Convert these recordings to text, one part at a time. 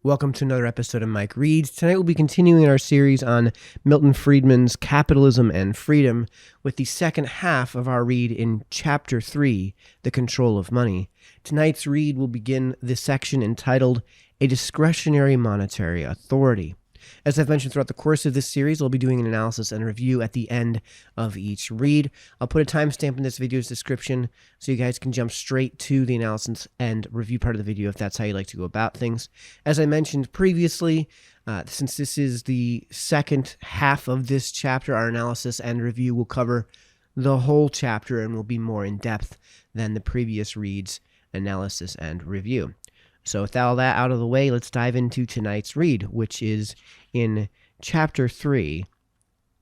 Welcome to another episode of Mike Reads. Tonight we'll be continuing our series on Milton Friedman's Capitalism and Freedom with the second half of our read in Chapter 3, The Control of Money. Tonight's read will begin the section entitled A Discretionary Monetary Authority. As I've mentioned throughout the course of this series, I'll be doing an analysis and review at the end of each read. I'll put a timestamp in this video's description so you guys can jump straight to the analysis and review part of the video if that's how you like to go about things. As I mentioned previously, since this is the second half of this chapter, our analysis and review will cover the whole chapter and will be more in depth than the previous read's analysis and review. So with all that out of the way, let's dive into tonight's read, which is in Chapter 3,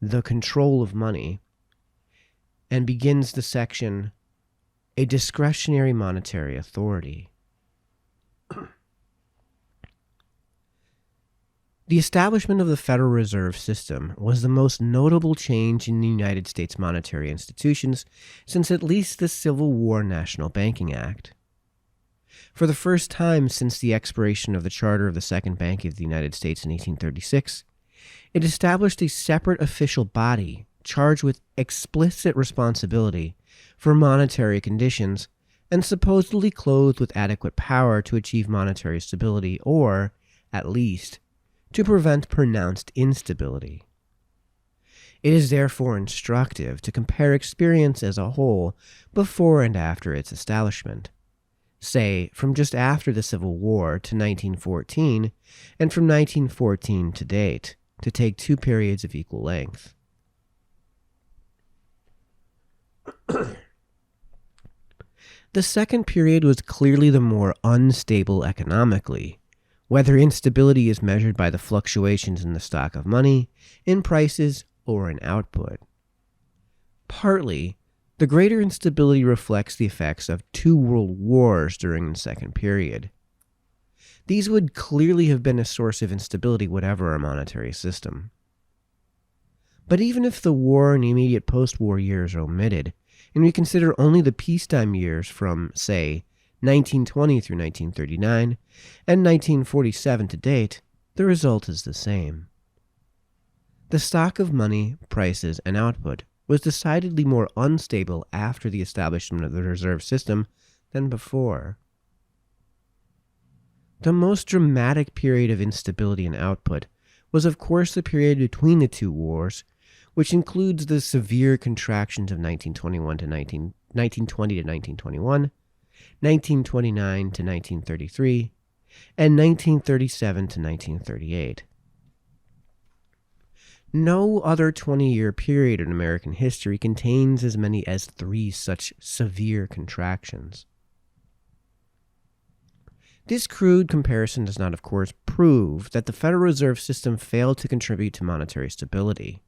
The Control of Money, and begins the section, A Discretionary Monetary Authority. The establishment of the Federal Reserve System was the most notable change in the United States monetary institutions since at least the Civil War National Banking Act. For the first time since the expiration of the charter of the Second Bank of the United States in 1836, it established a separate official body charged with explicit responsibility for monetary conditions and supposedly clothed with adequate power to achieve monetary stability or, at least, to prevent pronounced instability. It is therefore instructive to compare experience as a whole before and after its establishment. Say, from just after the Civil War to 1914, and from 1914 to date, to take two periods of equal length. The second period was clearly the more unstable economically, whether instability is measured by the fluctuations in the stock of money, in prices, or in output. Partly, the greater instability reflects the effects of two world wars during the second period. These would clearly have been a source of instability whatever our monetary system. But even if the war and the immediate post-war years are omitted, and we consider only the peacetime years from, say, 1920 through 1939 and 1947 to date, the result is the same. The stock of money, prices, and output was decidedly more unstable after the establishment of the reserve system than before. The most dramatic period of instability in output was of course the period between the two wars, which includes the severe contractions of 1920 to 1921, 1929 to 1933, and 1937 to 1938. No other 20-year period in American history contains as many as three such severe contractions. This crude comparison does not, of course, prove that the Federal Reserve System failed to contribute to monetary stability.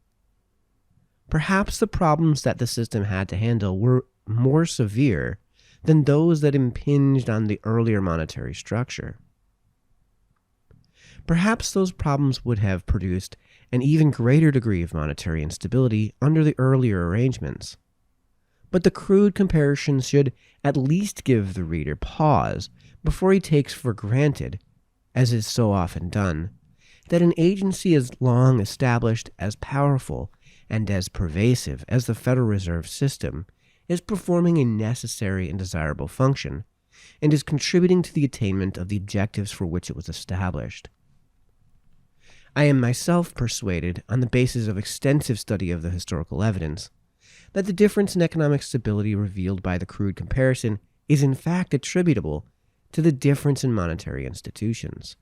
Perhaps the problems that the system had to handle were more severe than those that impinged on the earlier monetary structure. Perhaps those problems would have produced an even greater degree of monetary instability under the earlier arrangements. But the crude comparison should at least give the reader pause before he takes for granted, as is so often done, that an agency as long established, as powerful, and as pervasive as the Federal Reserve System is performing a necessary and desirable function, and is contributing to the attainment of the objectives for which it was established. I am myself persuaded, on the basis of extensive study of the historical evidence, that the difference in economic stability revealed by the crude comparison is in fact attributable to the difference in monetary institutions.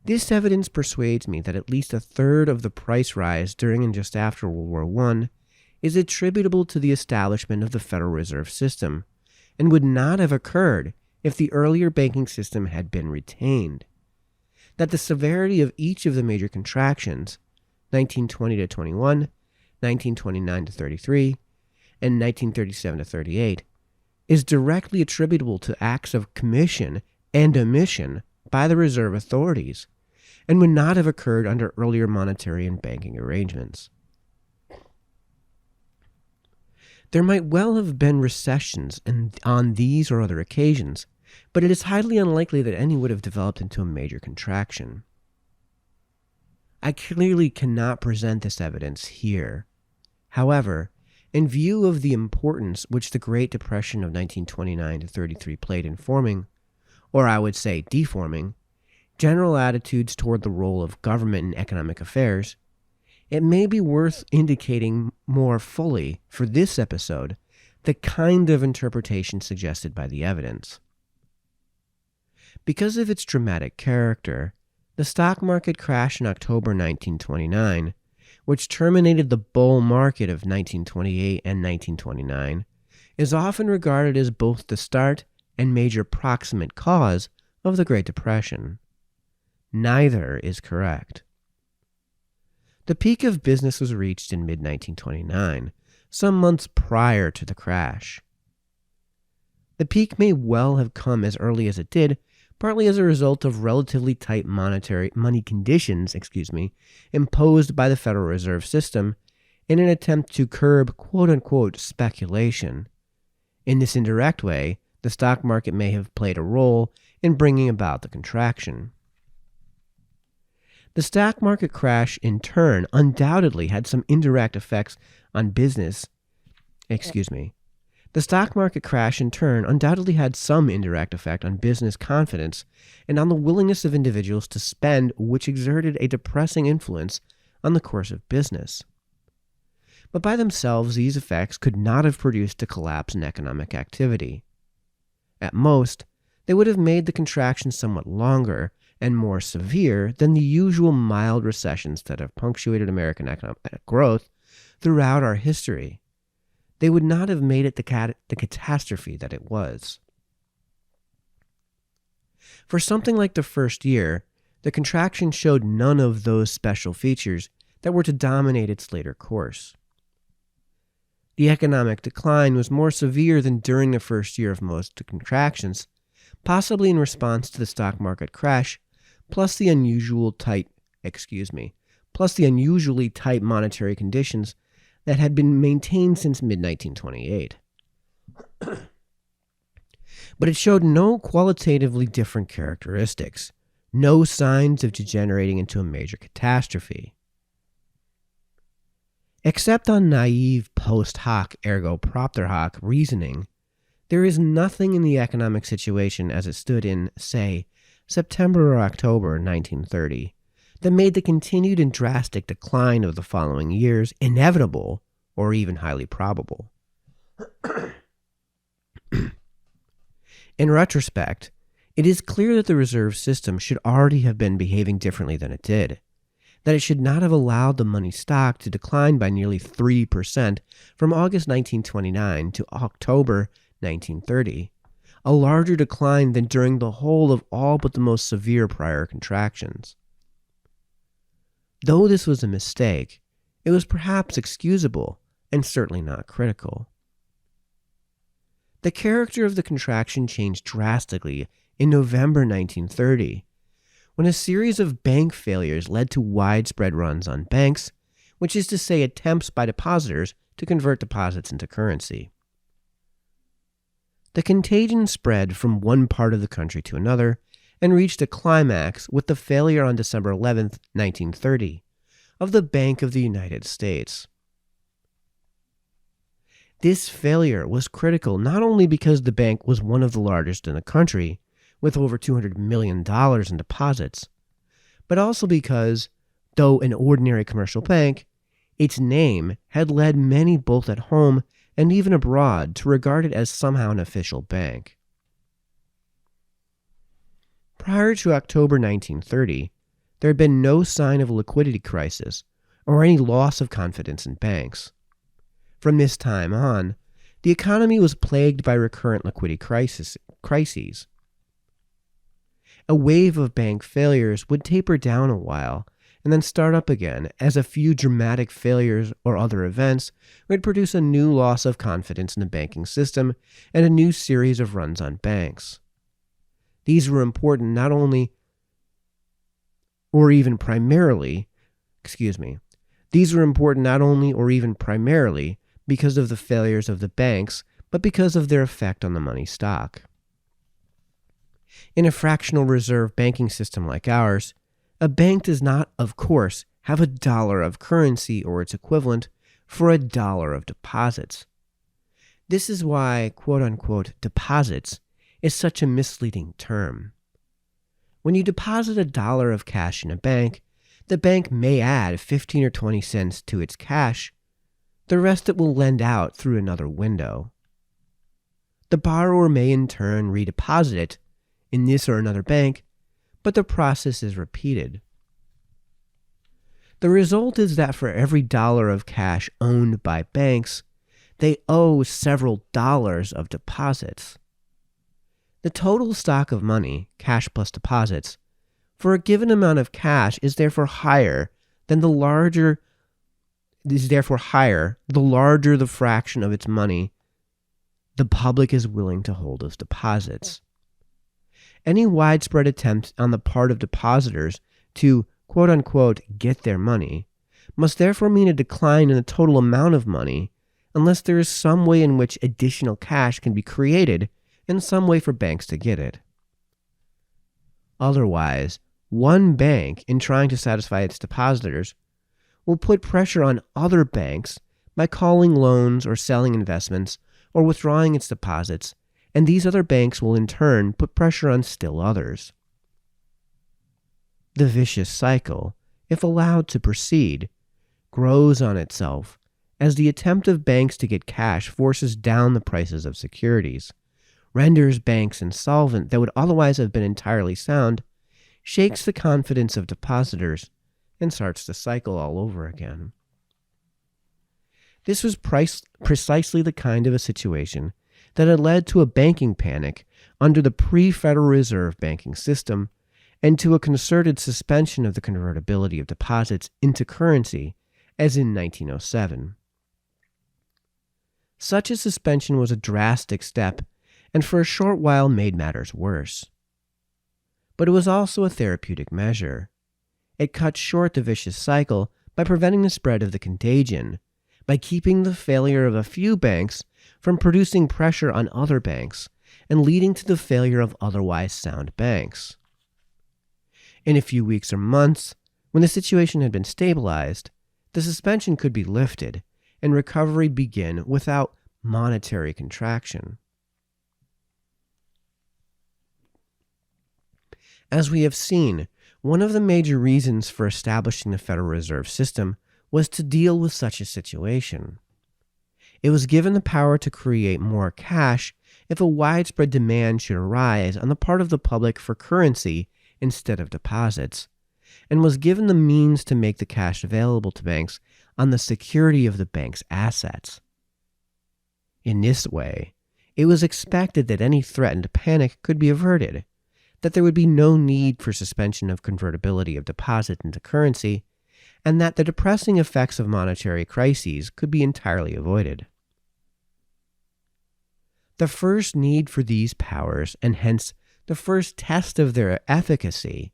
This evidence persuades me that at least a third of the price rise during and just after World War I is attributable to the establishment of the Federal Reserve System, and would not have occurred if the earlier banking system had been retained. That the severity of each of the major contractions, 1920 to 21, 1929 to 33, and 1937 to 38, is directly attributable to acts of commission and omission by the reserve authorities, and would not have occurred under earlier monetary and banking arrangements. There might well have been recessions on these or other occasions, but it is highly unlikely that any would have developed into a major contraction. I clearly cannot present this evidence here. However, in view of the importance which the Great Depression of 1929 to 33 played in forming, or I would say deforming, general attitudes toward the role of government in economic affairs, it may be worth indicating more fully for this episode the kind of interpretation suggested by the evidence. Because of its dramatic character, the stock market crash in October 1929, which terminated the bull market of 1928 and 1929, is often regarded as both the start and major proximate cause of the Great Depression. Neither is correct. The peak of business was reached in mid-1929, some months prior to the crash. The peak may well have come as early as it did, partly as a result of relatively tight money conditions, imposed by the Federal Reserve System in an attempt to curb quote-unquote speculation. In this indirect way, the stock market may have played a role in bringing about the contraction. The stock market crash, in turn, undoubtedly had some indirect effects on business. The stock market crash, in turn, undoubtedly had some indirect effect on business confidence and on the willingness of individuals to spend, which exerted a depressing influence on the course of business. But by themselves, these effects could not have produced a collapse in economic activity. At most, they would have made the contraction somewhat longer and more severe than the usual mild recessions that have punctuated American economic growth throughout our history. They would not have made it the catastrophe that it was. For something like the first year, the contraction showed none of those special features that were to dominate its later course. The economic decline was more severe than during the first year of most contractions, possibly in response to the stock market crash, plus the unusually tight monetary conditions that had been maintained since mid-1928. But it showed no qualitatively different characteristics, no signs of degenerating into a major catastrophe. Except on naive post hoc ergo propter hoc reasoning, there is nothing in the economic situation as it stood in, say, September or October 1930, that made the continued and drastic decline of the following years inevitable or even highly probable. In retrospect, it is clear that the reserve system should already have been behaving differently than it did, that it should not have allowed the money stock to decline by nearly 3% from August 1929 to October 1930, a larger decline than during the whole of all but the most severe prior contractions. Though this was a mistake, it was perhaps excusable and certainly not critical. The character of the contraction changed drastically in November 1930, when a series of bank failures led to widespread runs on banks, which is to say attempts by depositors to convert deposits into currency. The contagion spread from one part of the country to another and reached a climax with the failure on December 11, 1930, of the Bank of the United States. This failure was critical not only because the bank was one of the largest in the country, with over $200 million in deposits, but also because, though an ordinary commercial bank, its name had led many both at home and even abroad to regard it as somehow an official bank. Prior to October 1930, there had been no sign of a liquidity crisis or any loss of confidence in banks. From this time on, the economy was plagued by recurrent liquidity crises. A wave of bank failures would taper down a while and then start up again as a few dramatic failures or other events would produce a new loss of confidence in the banking system and a new series of runs on banks. These were important not only or even primarily because of the failures of the banks, but because of their effect on the money stock. In a fractional reserve banking system like ours, a bank does not, of course, have $1 of currency or its equivalent for $1 of deposits. This is why quote-unquote deposits is such a misleading term. When you deposit $1 of cash in a bank, the bank may add 15 or 20 cents to its cash. The rest it will lend out through another window. The borrower may in turn redeposit it in this or another bank, but the process is repeated. The result is that for every dollar of cash owned by banks, they owe several dollars of deposits. The total stock of money, cash plus deposits, for a given amount of cash is therefore higher the larger the fraction of its money the public is willing to hold as deposits. Any widespread attempt on the part of depositors to quote-unquote get their money must therefore mean a decline in the total amount of money unless there is some way in which additional cash can be created and some way for banks to get it. Otherwise, one bank, in trying to satisfy its depositors, will put pressure on other banks by calling loans or selling investments or withdrawing its deposits, and these other banks will in turn put pressure on still others. The vicious cycle, if allowed to proceed, grows on itself as the attempt of banks to get cash forces down the prices of securities, renders banks insolvent that would otherwise have been entirely sound, shakes the confidence of depositors, and starts the cycle all over again. This was precisely the kind of a situation that had led to a banking panic under the pre-Federal Reserve banking system and to a concerted suspension of the convertibility of deposits into currency, as in 1907. Such a suspension was a drastic step and for a short while made matters worse. But it was also a therapeutic measure. It cut short the vicious cycle by preventing the spread of the contagion, by keeping the failure of a few banks from producing pressure on other banks and leading to the failure of otherwise sound banks. In a few weeks or months, when the situation had been stabilized, the suspension could be lifted and recovery begin without monetary contraction. As we have seen, one of the major reasons for establishing the Federal Reserve System was to deal with such a situation. It was given the power to create more cash if a widespread demand should arise on the part of the public for currency instead of deposits, and was given the means to make the cash available to banks on the security of the bank's assets. In this way, it was expected that any threatened panic could be averted, that there would be no need for suspension of convertibility of deposits into currency, and that the depressing effects of monetary crises could be entirely avoided. The first need for these powers, and hence the first test of their efficacy,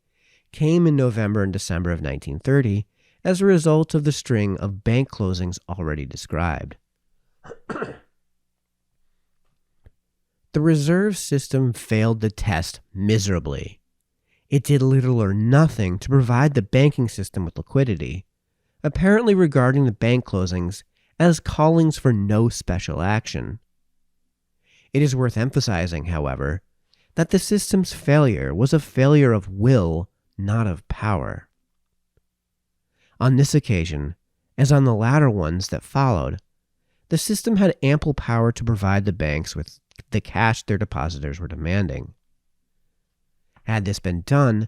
came in November and December of 1930 as a result of the string of bank closings already described. The reserve system failed the test miserably. It did little or nothing to provide the banking system with liquidity, apparently regarding the bank closings as callings for no special action. It is worth emphasizing, however, that the system's failure was a failure of will, not of power. On this occasion, as on the latter ones that followed, the system had ample power to provide the banks with the cash their depositors were demanding. Had this been done,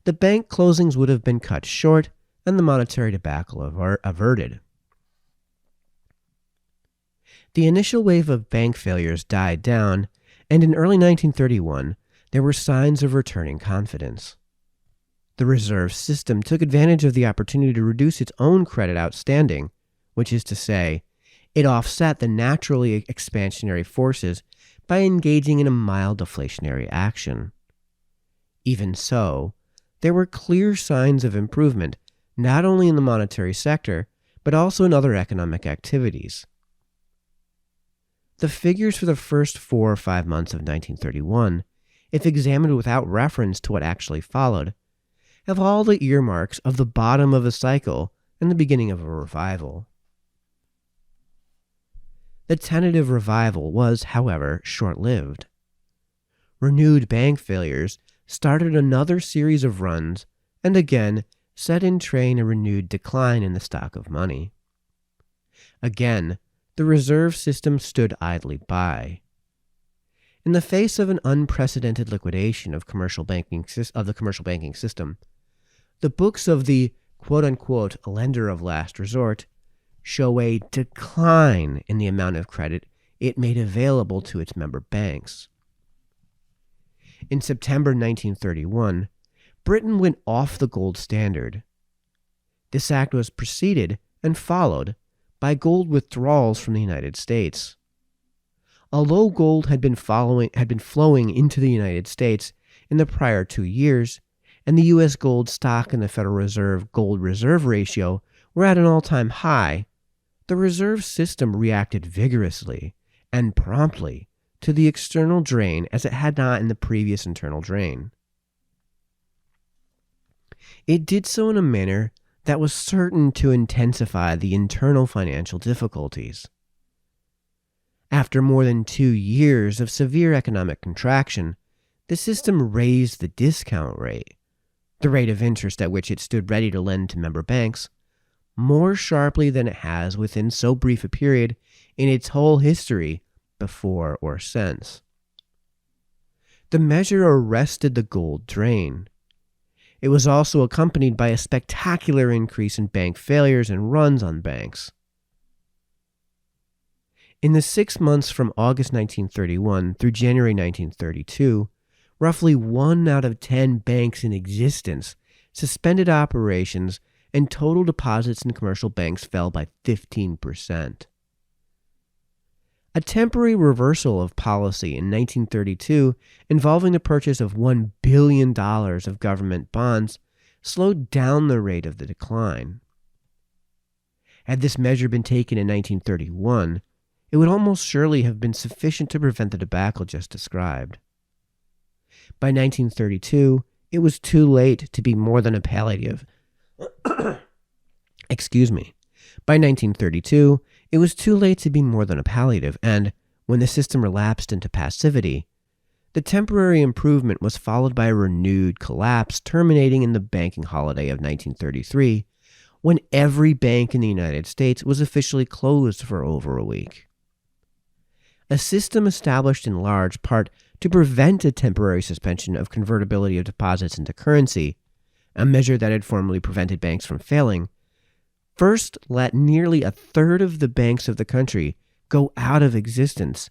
the bank closings would have been cut short and the monetary debacle averted. The initial wave of bank failures died down, and in early 1931, there were signs of returning confidence. The reserve system took advantage of the opportunity to reduce its own credit outstanding, which is to say, it offset the naturally expansionary forces by engaging in a mild deflationary action. Even so, there were clear signs of improvement not only in the monetary sector, but also in other economic activities. The figures for the first 4 or 5 months of 1931 if examined without reference to what actually followed, have all the earmarks of the bottom of a cycle and the beginning of a revival. The tentative revival was, however, short-lived. Renewed bank failures started another series of runs and again set in train a renewed decline in the stock of money. Again, the reserve system stood idly by. In the face of an unprecedented liquidation of the commercial banking system, the books of the quote-unquote lender of last resort show a decline in the amount of credit it made available to its member banks. In September 1931, Britain went off the gold standard. This act was preceded and followed by gold withdrawals from the United States. Although gold had been flowing into the United States in the prior 2 years, and the U.S. gold stock and the Federal Reserve gold reserve ratio were at an all-time high, the reserve system reacted vigorously and promptly to the external drain as it had not in the previous internal drain. It did so in a manner that was certain to intensify the internal financial difficulties. After more than 2 years of severe economic contraction, the system raised the discount rate, the rate of interest at which it stood ready to lend to member banks, more sharply than it has within so brief a period in its whole history before or since. The measure arrested the gold drain. It was also accompanied by a spectacular increase in bank failures and runs on banks. In the 6 months from August 1931 through January 1932, roughly 1 out of 10 banks in existence suspended operations, and total deposits in commercial banks fell by 15%. A temporary reversal of policy in 1932 involving the purchase of $1 billion of government bonds slowed down the rate of the decline. Had this measure been taken in 1931, it would almost surely have been sufficient to prevent the debacle just described. By 1932, it was too late to be more than a palliative. By 1932, it was too late to be more than a palliative, and when the system relapsed into passivity, the temporary improvement was followed by a renewed collapse, terminating in the banking holiday of 1933, when every bank in the United States was officially closed for over a week. A system established in large part to prevent a temporary suspension of convertibility of deposits into currency, a measure that had formerly prevented banks from failing, first let nearly a third of the banks of the country go out of existence,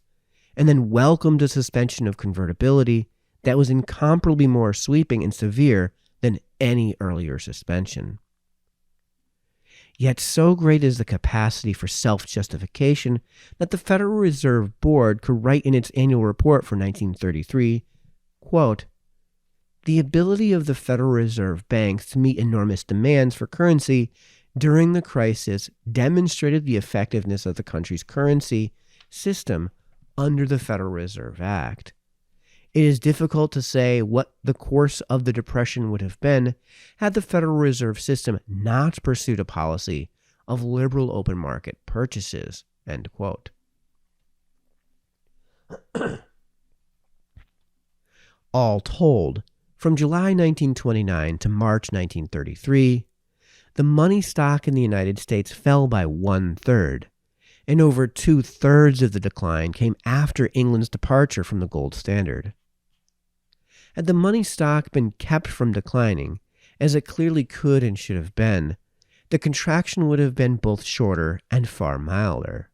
and then welcomed a suspension of convertibility that was incomparably more sweeping and severe than any earlier suspension. Yet so great is the capacity for self-justification that the Federal Reserve Board could write in its annual report for 1933, quote, "The ability of the Federal Reserve banks to meet enormous demands for currency during the crisis demonstrated the effectiveness of the country's currency system under the Federal Reserve Act. It is difficult to say what the course of the Depression would have been had the Federal Reserve System not pursued a policy of liberal open market purchases." End quote. All told, from July 1929 to March 1933, the money stock in the United States fell by 1/3, and over 2/3 of the decline came after England's departure from the gold standard. Had the money stock been kept from declining, as it clearly could and should have been, the contraction would have been both shorter and far milder.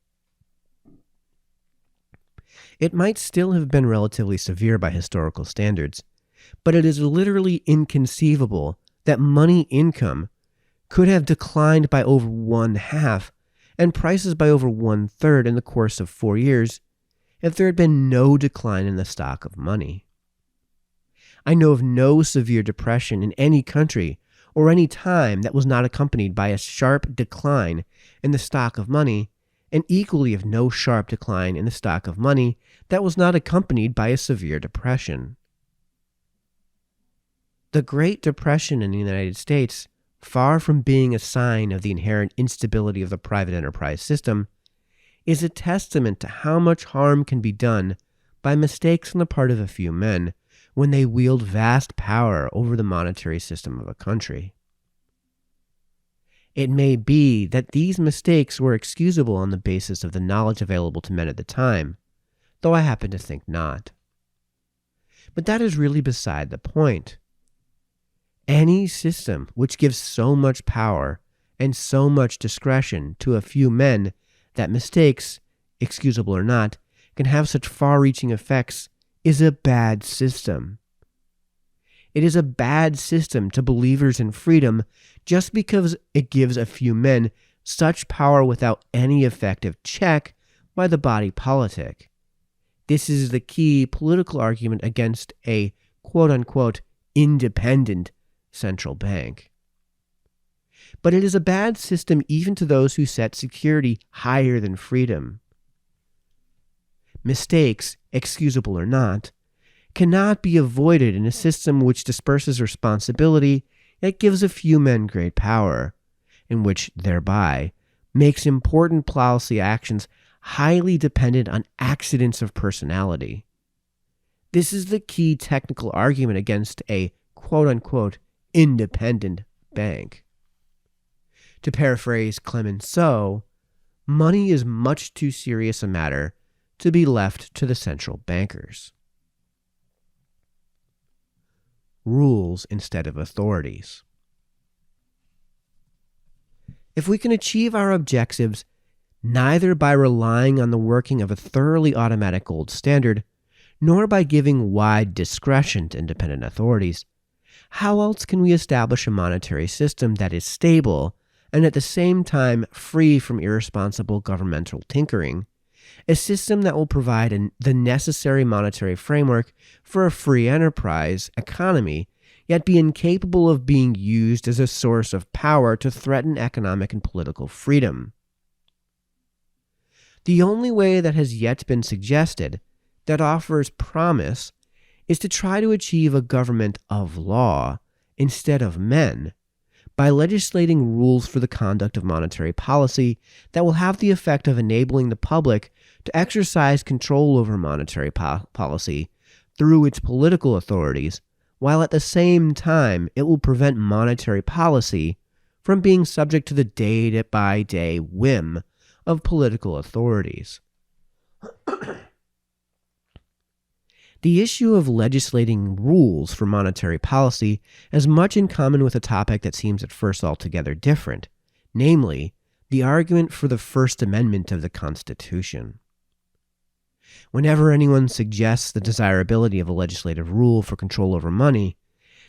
It might still have been relatively severe by historical standards, but it is literally inconceivable that money income could have declined by over 1/2 and prices by over 1/3 in the course of 4 years if there had been no decline in the stock of money. I know of no severe depression in any country or any time that was not accompanied by a sharp decline in the stock of money, and equally of no sharp decline in the stock of money that was not accompanied by a severe depression. The Great Depression in the United States, far from being a sign of the inherent instability of the private enterprise system, is a testament to how much harm can be done by mistakes on the part of a few men when they wield vast power over the monetary system of a country. It may be that these mistakes were excusable on the basis of the knowledge available to men at the time, though I happen to think not. But that is really beside the point. Any system which gives so much power and so much discretion to a few men that mistakes, excusable or not, can have such far-reaching effects is a bad system. It is a bad system to believers in freedom just because it gives a few men such power without any effective check by the body politic. This is the key political argument against a quote-unquote independent central bank. But it is a bad system even to those who set security higher than freedom. Mistakes, excusable or not, cannot be avoided in a system which disperses responsibility yet gives a few men great power, and which thereby makes important policy actions highly dependent on accidents of personality. This is the key technical argument against a quote-unquote independent bank. To paraphrase Clemenceau, money is much too serious a matter to be left to the central bankers. Rules instead of authorities. If we can achieve our objectives neither by relying on the working of a thoroughly automatic gold standard, nor by giving wide discretion to independent authorities, how else can we establish a monetary system that is stable and at the same time free from irresponsible governmental tinkering, a system that will provide the necessary monetary framework for a free enterprise economy, yet be incapable of being used as a source of power to threaten economic and political freedom? The only way that has yet been suggested that offers promise is to try to achieve a government of law instead of men by legislating rules for the conduct of monetary policy that will have the effect of enabling the public to exercise control over monetary policy through its political authorities, while at the same time it will prevent monetary policy from being subject to the day-by-day whim of political authorities. The issue of legislating rules for monetary policy has much in common with a topic that seems at first altogether different, namely, the argument for the First Amendment of the Constitution. Whenever anyone suggests the desirability of a legislative rule for control over money,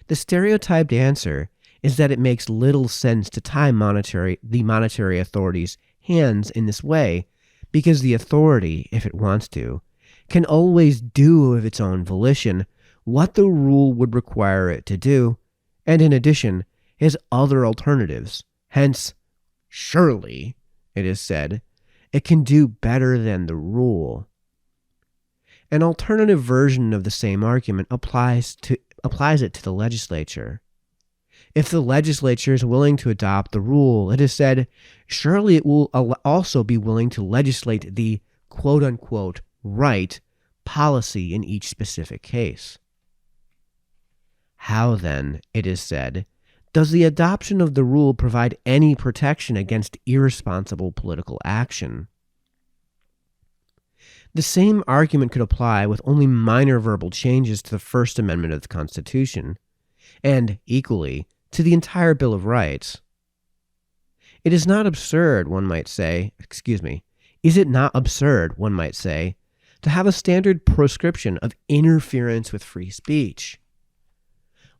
the stereotyped answer is that it makes little sense to tie the monetary authorities' hands in this way, because the authority, if it wants to, can always do of its own volition what the rule would require it to do, and in addition, has other alternatives. Hence, surely, it is said, it can do better than the rule. An alternative version of the same argument applies it to the legislature. If the legislature is willing to adopt the rule, it is said, surely it will also be willing to legislate the quote-unquote right policy in each specific case. How then, it is said, does the adoption of the rule provide any protection against irresponsible political action? The same argument could apply with only minor verbal changes to the First Amendment of the Constitution, and, equally, to the entire Bill of Rights. It is not absurd, is it not absurd, one might say, to have a standard proscription of interference with free speech?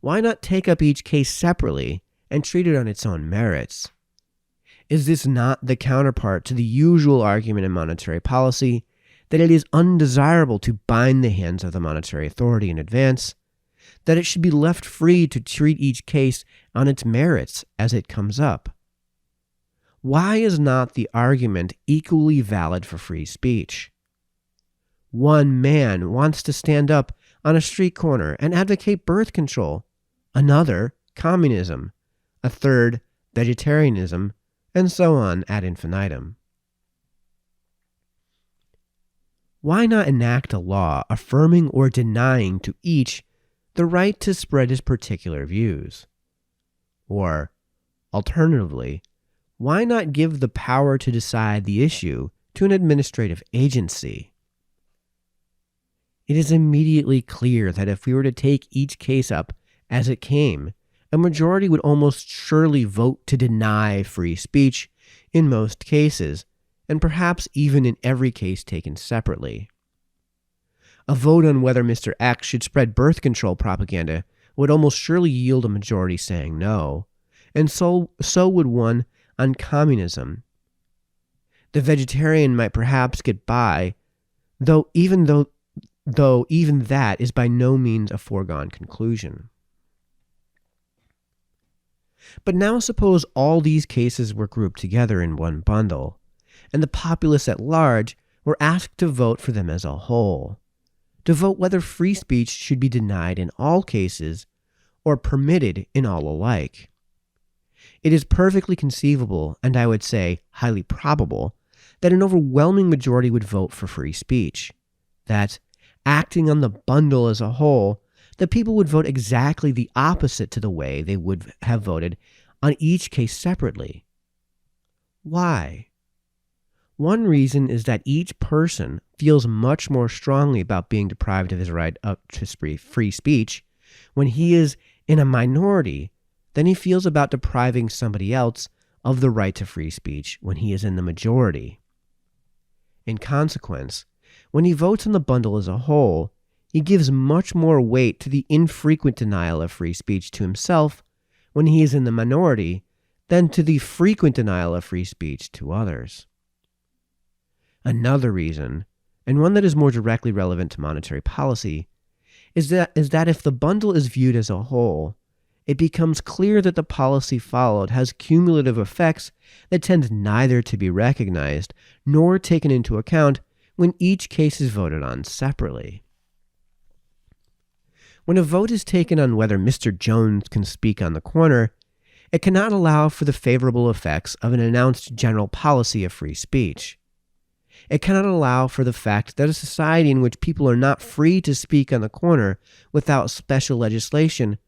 Why not take up each case separately and treat it on its own merits? Is this not the counterpart to the usual argument in monetary policy that it is undesirable to bind the hands of the monetary authority in advance, that it should be left free to treat each case on its merits as it comes up? Why is not the argument equally valid for free speech? One man wants to stand up on a street corner and advocate birth control. another communism, a third vegetarianism, and so on ad infinitum. Why not enact a law affirming or denying to each the right to spread his particular views? Or, alternatively, why not give the power to decide the issue to an administrative agency? It is immediately clear that if we were to take each case up as it came, a majority would almost surely vote to deny free speech in most cases, and perhaps even in every case taken separately. A vote on whether Mr. X should spread birth control propaganda would almost surely yield a majority saying no, and so would one on communism. The vegetarian might perhaps get by, though even that is by no means a foregone conclusion. But now suppose all these cases were grouped together in one bundle, and the populace at large were asked to vote for them as a whole, to vote whether free speech should be denied in all cases or permitted in all alike. It is perfectly conceivable, and I would say highly probable, that an overwhelming majority would vote for free speech, that, acting on the bundle as a whole, the people would vote exactly the opposite to the way they would have voted on each case separately. Why? One reason is that each person feels much more strongly about being deprived of his right to free speech when he is in a minority than he feels about depriving somebody else of the right to free speech when he is in the majority. In consequence, when he votes on the bundle as a whole, he gives much more weight to the infrequent denial of free speech to himself when he is in the minority than to the frequent denial of free speech to others. Another reason, and one that is more directly relevant to monetary policy, is that if the bundle is viewed as a whole, it becomes clear that the policy followed has cumulative effects that tend neither to be recognized nor taken into account when each case is voted on separately. When a vote is taken on whether Mr. Jones can speak on the corner, it cannot allow for the favorable effects of an announced general policy of free speech. It cannot allow for the fact that a society in which people are not free to speak on the corner without special legislation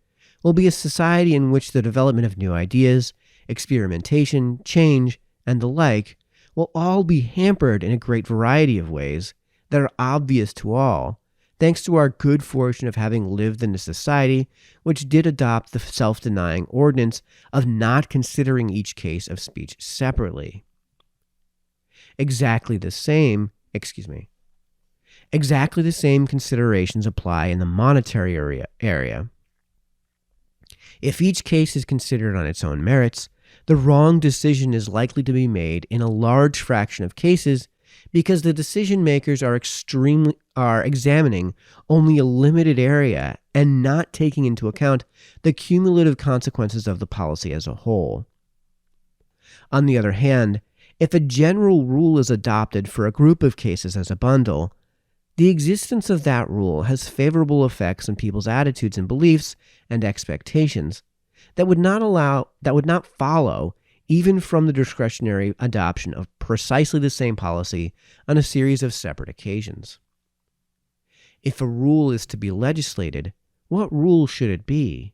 will be a society in which the development of new ideas, experimentation, change, and the like will all be hampered in a great variety of ways that are obvious to all, thanks to our good fortune of having lived in a society which did adopt the self-denying ordinance of not considering each case of speech separately. Exactly the same considerations apply in the monetary area. If each case is considered on its own merits, the wrong decision is likely to be made in a large fraction of cases because the decision makers are examining only a limited area and not taking into account the cumulative consequences of the policy as a whole. On the other hand, if a general rule is adopted for a group of cases as a bundle, the existence of that rule has favorable effects on people's attitudes and beliefs and expectations that would not follow even from the discretionary adoption of precisely the same policy on a series of separate occasions. If a rule is to be legislated, what rule should it be?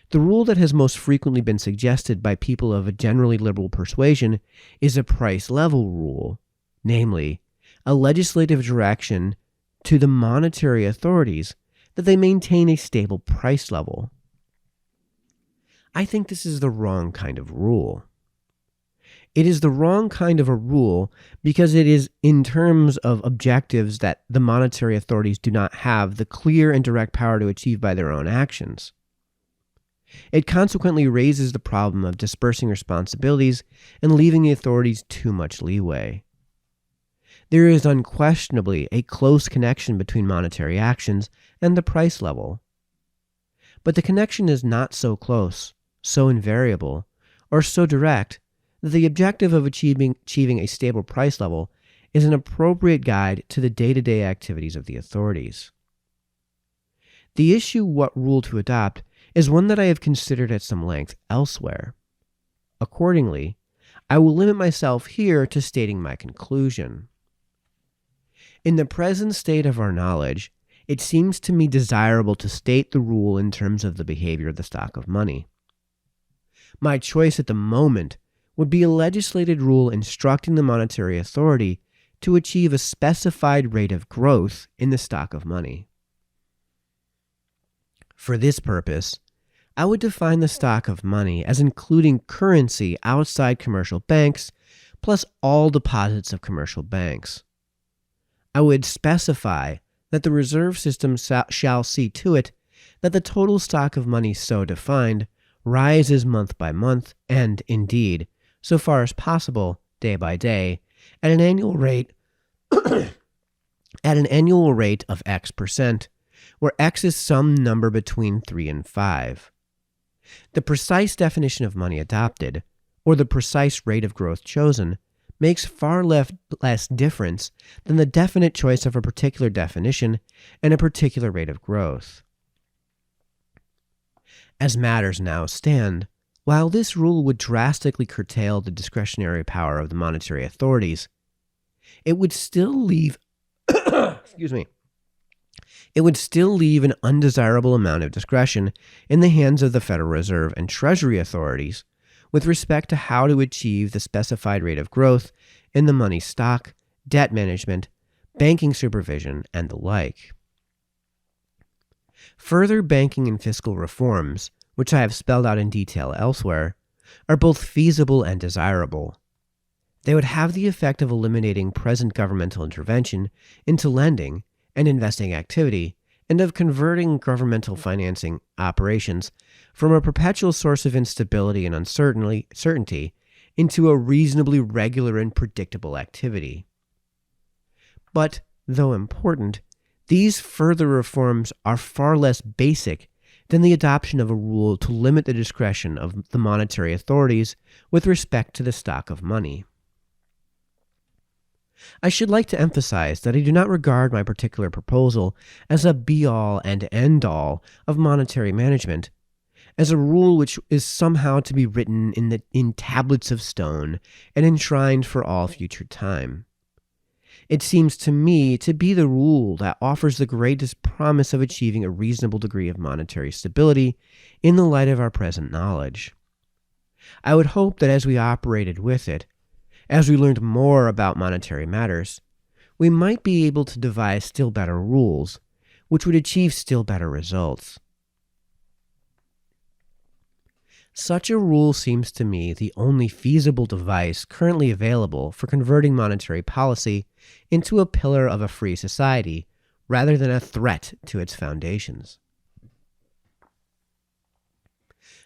The rule that has most frequently been suggested by people of a generally liberal persuasion is a price level rule, namely, a legislative direction to the monetary authorities that they maintain a stable price level. I think this is the wrong kind of rule. It is the wrong kind of a rule because it is in terms of objectives that the monetary authorities do not have the clear and direct power to achieve by their own actions. It consequently raises the problem of dispersing responsibilities and leaving the authorities too much leeway. There is unquestionably a close connection between monetary actions and the price level. But the connection is not so close, so invariable, or so direct that the objective of achieving a stable price level is an appropriate guide to the day-to-day activities of the authorities. The issue what rule to adopt is one that I have considered at some length elsewhere. Accordingly, I will limit myself here to stating my conclusion. In the present state of our knowledge, it seems to me desirable to state the rule in terms of the behavior of the stock of money. My choice at the moment would be a legislated rule instructing the monetary authority to achieve a specified rate of growth in the stock of money. For this purpose, I would define the stock of money as including currency outside commercial banks plus all deposits of commercial banks. I would specify that the reserve system shall see to it that the total stock of money so defined rises month by month and, indeed, so far as possible, day by day, at an annual rate of X percent, where X is some number between 3 and 5. The precise definition of money adopted, or the precise rate of growth chosen, makes far less difference than the definite choice of a particular definition and a particular rate of growth. As matters now stand, while this rule would drastically curtail the discretionary power of the monetary authorities, it would still leave It would still leave an undesirable amount of discretion in the hands of the Federal Reserve and Treasury authorities with respect to how to achieve the specified rate of growth in the money stock, debt management, banking supervision, and the like. Further banking and fiscal reforms, which I have spelled out in detail elsewhere, are both feasible and desirable. They would have the effect of eliminating present governmental intervention into lending and investing activity, and of converting governmental financing operations from a perpetual source of instability and uncertainty into a reasonably regular and predictable activity. But, though important, these further reforms are far less basic than the adoption of a rule to limit the discretion of the monetary authorities with respect to the stock of money. I should like to emphasize that I do not regard my particular proposal as a be-all and end-all of monetary management, as a rule which is somehow to be written in tablets of stone and enshrined for all future time. It seems to me to be the rule that offers the greatest promise of achieving a reasonable degree of monetary stability in the light of our present knowledge. I would hope that as we operated with it, as we learned more about monetary matters, we might be able to devise still better rules, which would achieve still better results. Such a rule seems to me the only feasible device currently available for converting monetary policy into a pillar of a free society, rather than a threat to its foundations.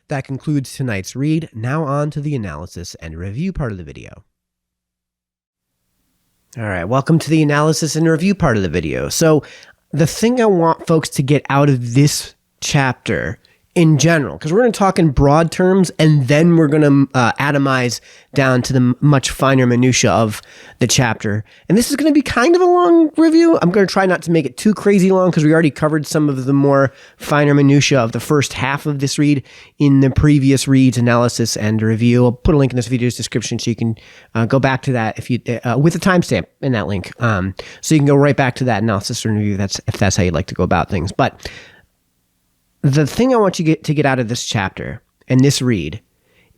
That concludes tonight's read. Now on to the analysis and review part of the video. All right, welcome to the analysis and review part of the video. So the thing I want folks to get out of this chapter in general, because we're going to talk in broad terms and then we're going to atomize down to the much finer minutia of the chapter. And this is going to be kind of a long review. I'm going to try not to make it too crazy long because we already covered some of the more finer minutia of the first half of this read in the previous reads, analysis, and review. I'll put a link in this video's description so you can go back to that if you with a timestamp in that link. So you can go right back to that analysis and review if that's how you'd like to go about things. But the thing I want you to get out of this chapter and this read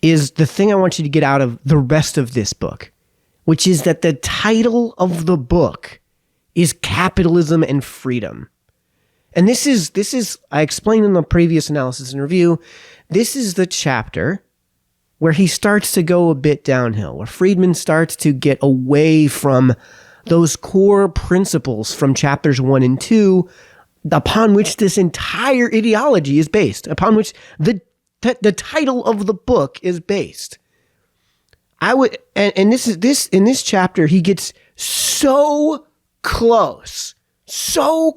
is the thing I want you to get out of the rest of this book, which is that the title of the book is Capitalism and Freedom. And this is I explained in the previous analysis and review, this is the chapter where he starts to go a bit downhill, where Friedman starts to get away from those core principles from chapters 1 and 2 upon which this entire ideology is based, upon which the title of the book is based. In this chapter, he gets so close to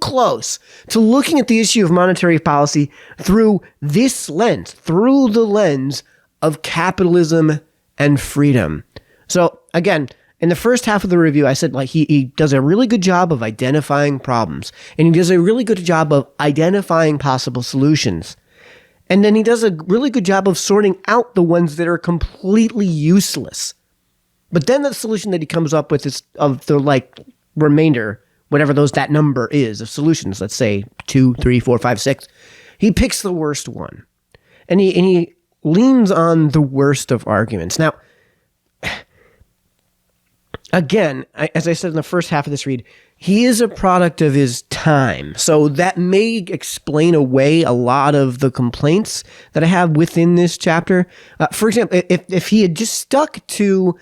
looking at the issue of monetary policy through this lens, through the lens of capitalism and freedom. So again, in the first half of the review, I said he does a really good job of identifying problems, and he does a really good job of identifying possible solutions. And then he does a really good job of sorting out the ones that are completely useless. But then the solution that he comes up with is of the remainder, whatever that number is of solutions, let's say 2, 3, 4, 5, 6, he picks the worst one. And he leans on the worst of arguments. Now, again, as I said in the first half of this read, he is a product of his time. So that may explain away a lot of the complaints that I have within this chapter. For example, if he had just stuck to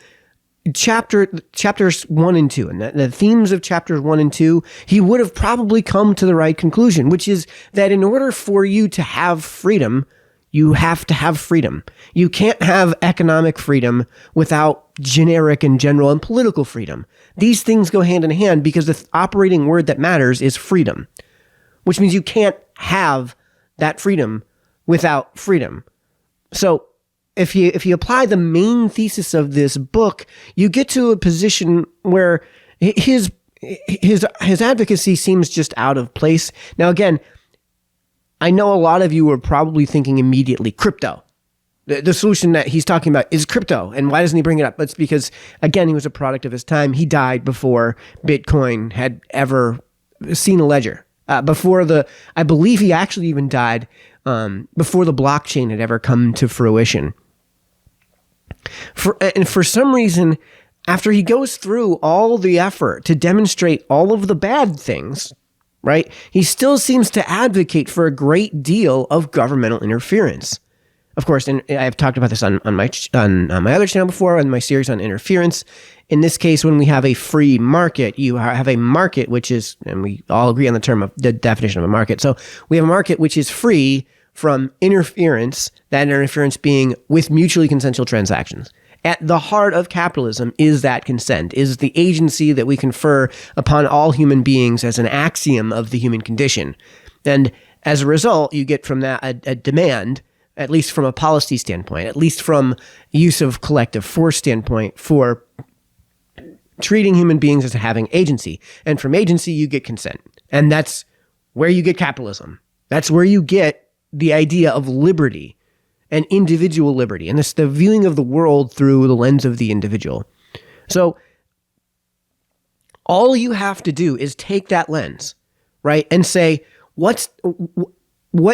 chapters 1 and 2 and the themes of chapters 1 and 2, he would have probably come to the right conclusion, which is that in order for you to have freedom, you have to have freedom. You can't have economic freedom without generic and general and political freedom. These things go hand in hand because the operating word that matters is freedom, which means you can't have that freedom without freedom. So if you apply the main thesis of this book, you get to a position where his advocacy seems just out of place. Now, again, I know a lot of you are probably thinking immediately crypto. The solution that he's talking about is crypto. And why doesn't he bring it up? It's because, again, he was a product of his time. He died before Bitcoin had ever seen a ledger. I believe he actually even died before the blockchain had ever come to fruition. For some reason, after he goes through all the effort to demonstrate all of the bad things, right, he still seems to advocate for a great deal of governmental interference. Of course, and I've talked about this on my other channel before, in my series on interference. In this case, when we have a free market, you have a market which is, and we all agree on the definition of a market. So we have a market which is free from interference, that interference being with mutually consensual transactions. At the heart of capitalism is that consent, is the agency that we confer upon all human beings as an axiom of the human condition. And as a result, you get from that a demand, at least from a policy standpoint, at least from use of collective force standpoint, for treating human beings as having agency. And from agency, you get consent. And that's where you get capitalism. That's where you get the idea of liberty and individual liberty, and this the viewing of the world through the lens of the individual. So all you have to do is take that lens, right, and say, what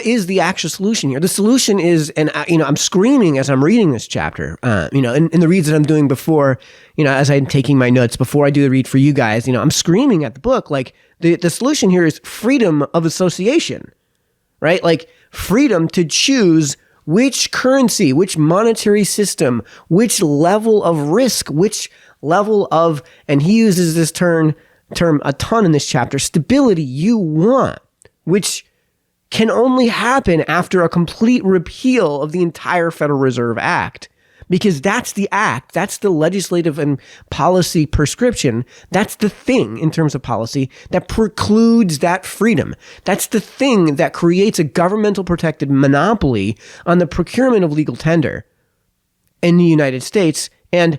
is the actual solution here? The solution is, and I'm screaming as I'm reading this chapter, in the reads that I'm doing before, as I'm taking my notes before I do the read for you guys, I'm screaming at the book, like the solution here is freedom of association, right? Like freedom to choose which currency, which monetary system, which level of risk, which level of, and he uses this term a ton in this chapter, stability you want, which can only happen after a complete repeal of the entire Federal Reserve Act. Because that's the act, that's the legislative and policy prescription, that's the thing in terms of policy that precludes that freedom. That's the thing that creates a governmental protected monopoly on the procurement of legal tender in the United States, and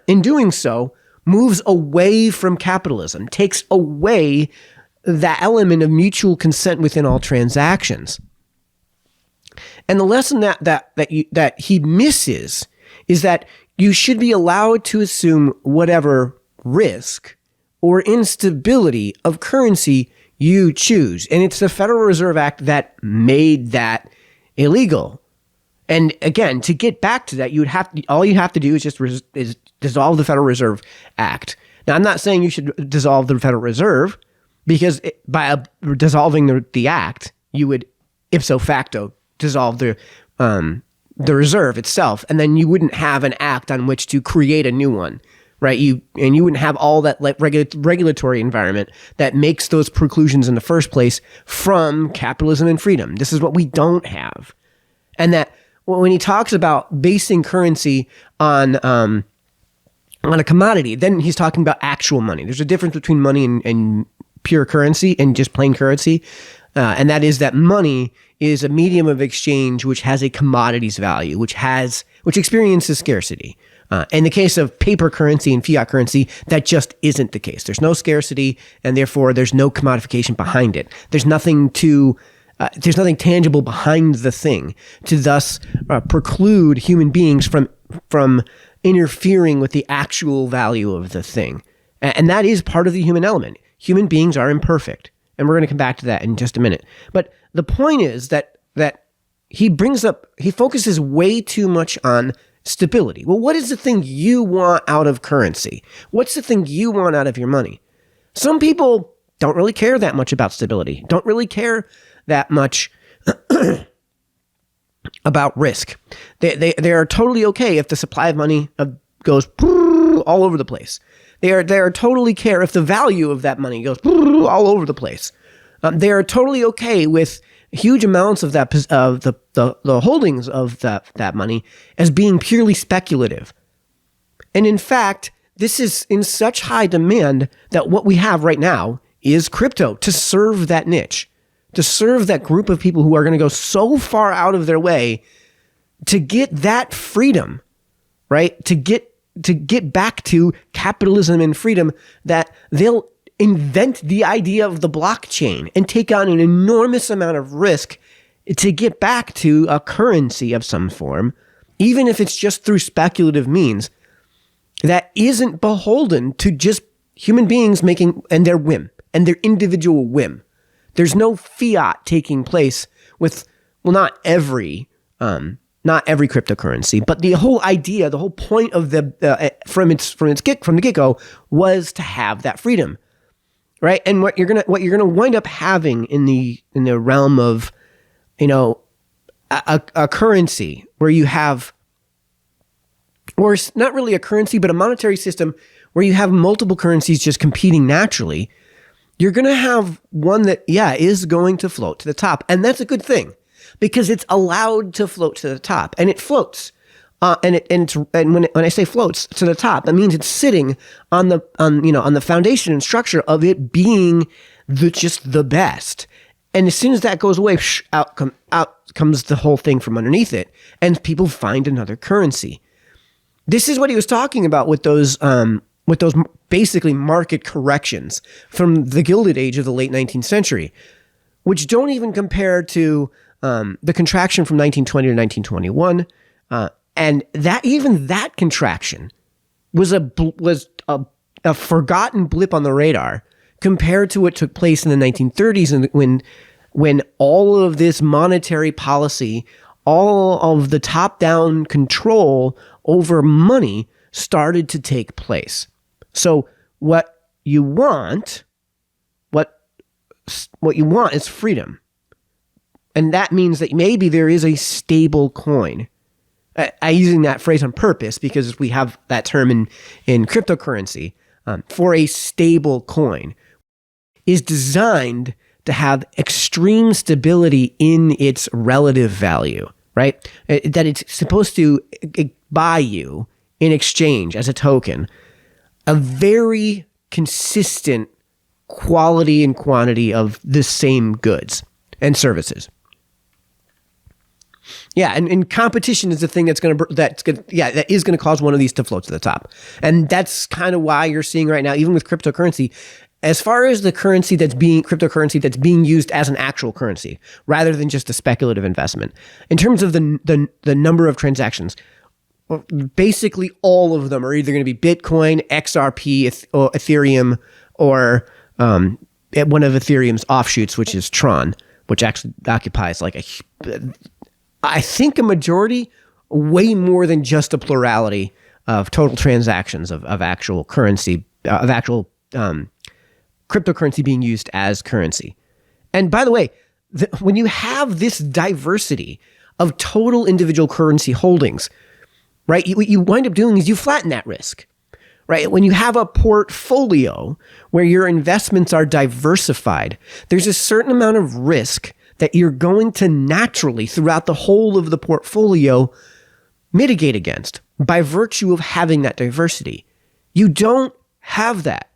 in doing so, moves away from capitalism, takes away that element of mutual consent within all transactions. And the lesson that he misses is that you should be allowed to assume whatever risk or instability of currency you choose. And it's the Federal Reserve Act that made that illegal. And again, to get back to that, all you have to do is just dissolve the Federal Reserve Act. Now, I'm not saying you should dissolve the Federal Reserve, because by dissolving the act, you would ipso facto dissolve the reserve itself, and then you wouldn't have an act on which to create a new one, right? You wouldn't have all that regulatory environment that makes those preclusions in the first place from capitalism and freedom. This is what we don't have. And that when he talks about basing currency on a commodity, then he's talking about actual money. There's a difference between money and pure currency and just plain currency. And that is that money is a medium of exchange which has a commodities value, which experiences scarcity. In the case of paper currency and fiat currency, that just isn't the case. There's no scarcity, and therefore there's no commodification behind it. There's nothing to There's nothing tangible behind the thing to thus preclude human beings from interfering with the actual value of the thing. And that is part of the human element. Human beings are imperfect. And we're going to come back to that in just a minute. But the point is that he focuses way too much on stability. Well, what is the thing you want out of currency? What's the thing you want out of your money? Some people don't really care that much about stability, don't really care that much about risk. They are totally okay if the supply of money goes all over the place. They are totally care if the value of that money goes all over the place. They are totally okay with huge amounts of that the holdings of that money as being purely speculative. And in fact, this is in such high demand that what we have right now is crypto to serve that niche, to serve that group of people who are going to go so far out of their way to get that freedom, right? To get back to capitalism and freedom, that they'll invent the idea of the blockchain and take on an enormous amount of risk to get back to a currency of some form, even if it's just through speculative means, that isn't beholden to just human beings making and their whim and their individual whim. There's no fiat taking place with, well, not every cryptocurrency, but the whole idea, the whole point of from the get-go was to have that freedom, right? And what you're gonna wind up having in the realm of, a currency where you have, or not really a currency, but a monetary system where you have multiple currencies just competing naturally, you're going to have one that, is going to float to the top. And that's a good thing because it's allowed to float to the top, and it floats. And when I say floats to the top, that means it's sitting on the foundation and structure of it being just the best. And as soon as that goes away, out comes the whole thing from underneath it, and people find another currency. This is what he was talking about with those basically market corrections from the Gilded Age of the late 19th century, which don't even compare to the contraction from 1920 to 1921, and that contraction was a forgotten blip on the radar compared to what took place in the 1930s, and when all of this monetary policy, all of the top-down control over money started to take place. So what you want is freedom. And that means that maybe there is a stable coin. I'm using that phrase on purpose because we have that term in cryptocurrency, for a stable coin is designed to have extreme stability in its relative value, right? That it's supposed to buy you in exchange as a token a very consistent quality and quantity of the same goods and services. Yeah, and competition is the thing that is going to cause one of these to float to the top. And that's kind of why you're seeing right now, even with cryptocurrency, as far as the cryptocurrency that's being used as an actual currency rather than just a speculative investment, in terms of the number of transactions, basically all of them are either going to be Bitcoin, XRP, or Ethereum, or one of Ethereum's offshoots, which is Tron, which actually occupies I think a majority, way more than just a plurality of total transactions of actual currency, of actual cryptocurrency being used as currency. And by the way, when you have this diversity of total individual currency holdings, right, what you wind up doing is you flatten that risk, right? When you have a portfolio where your investments are diversified, there's a certain amount of risk that you're going to naturally, throughout the whole of the portfolio, mitigate against by virtue of having that diversity. You don't have that.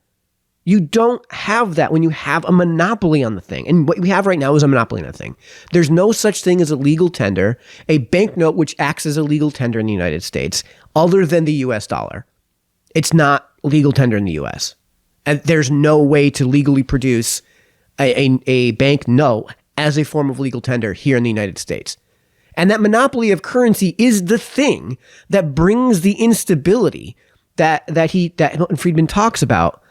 You don't have that when you have a monopoly on the thing. And what we have right now is a monopoly on the thing. There's no such thing as a legal tender, a banknote which acts as a legal tender in the United States, other than the US dollar. It's not legal tender in the US. And there's no way to legally produce a banknote as a form of legal tender here in the United States. And that monopoly of currency is the thing that brings the instability that Milton Friedman talks about.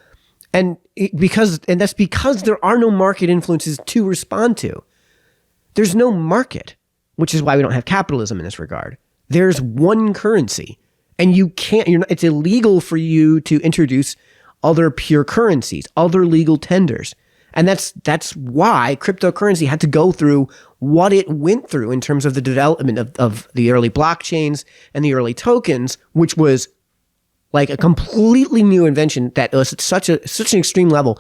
And that's because there are no market influences to respond to. There's no market, which is why we don't have capitalism in this regard. There's one currency, and it's illegal for you to introduce other pure currencies, other legal tenders. And that's why cryptocurrency had to go through what it went through in terms of the development of the early blockchains and the early tokens, which was like a completely new invention that was at such an extreme level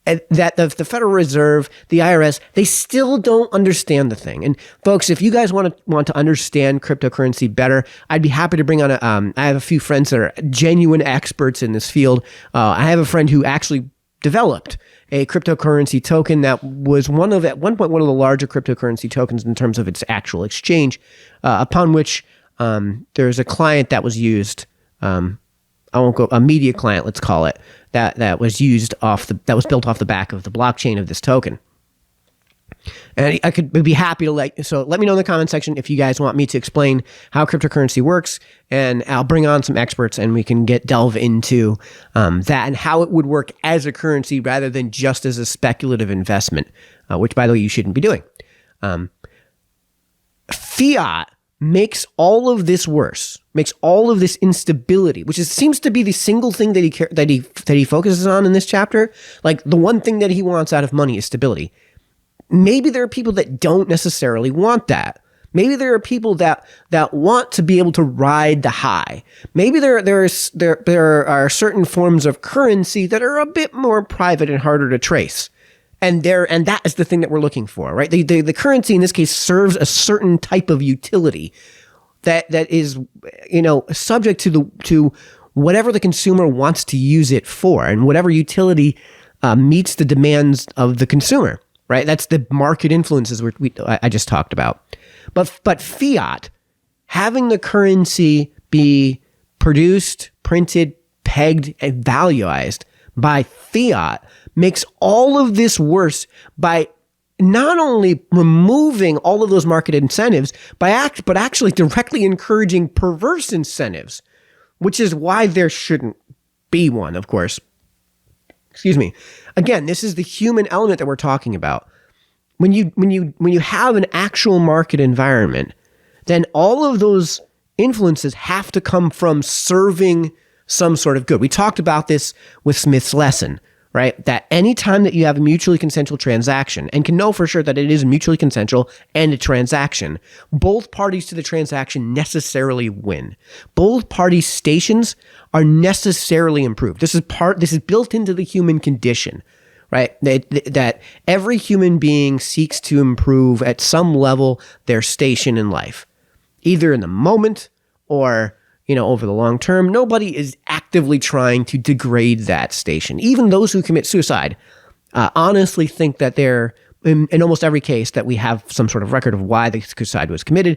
that the Federal Reserve, the IRS, they still don't understand the thing. And folks, if you guys want to understand cryptocurrency better, I'd be happy to bring on I have a few friends that are genuine experts in this field. I have a friend who actually developed a cryptocurrency token that was at one point one of the larger cryptocurrency tokens in terms of its actual exchange, upon which there's a client that was used. A media client, let's call it, that was built off the back of the blockchain of this token. And I could be happy to let me know in the comment section if you guys want me to explain how cryptocurrency works, and I'll bring on some experts and we can delve into that and how it would work as a currency rather than just as a speculative investment, which, by the way, you shouldn't be doing. Fiat makes all of this worse, makes all of this instability, which seems to be the single thing that he focuses on in this chapter. Like, the one thing that he wants out of money is stability. Maybe there are people that don't necessarily want that. Maybe there are people that want to be able to ride the high. Maybe there are certain forms of currency that are a bit more private and harder to trace. And that is the thing that we're looking for, right? The currency in this case serves a certain type of utility that is, subject to whatever the consumer wants to use it for, and whatever utility meets the demands of the consumer, right? That's the market influences I just talked about. But fiat, having the currency be produced, printed, pegged, and valuized by fiat makes all of this worse by not only removing all of those market incentives, but actually directly encouraging perverse incentives, which is why there shouldn't be one, of course. Excuse me. Again, this is the human element that we're talking about. When you have an actual market environment, then all of those influences have to come from serving some sort of good. We talked about this with Smith's lesson, right? That any time that you have a mutually consensual transaction, and can know for sure that it is mutually consensual and a transaction, both parties to the transaction necessarily win. Both parties' stations are necessarily improved. This is built into the human condition, right? That every human being seeks to improve at some level their station in life, either in the moment or over the long term. Nobody is actively trying to degrade that station. Even those who commit suicide honestly think that they're, in almost every case that we have some sort of record of why the suicide was committed,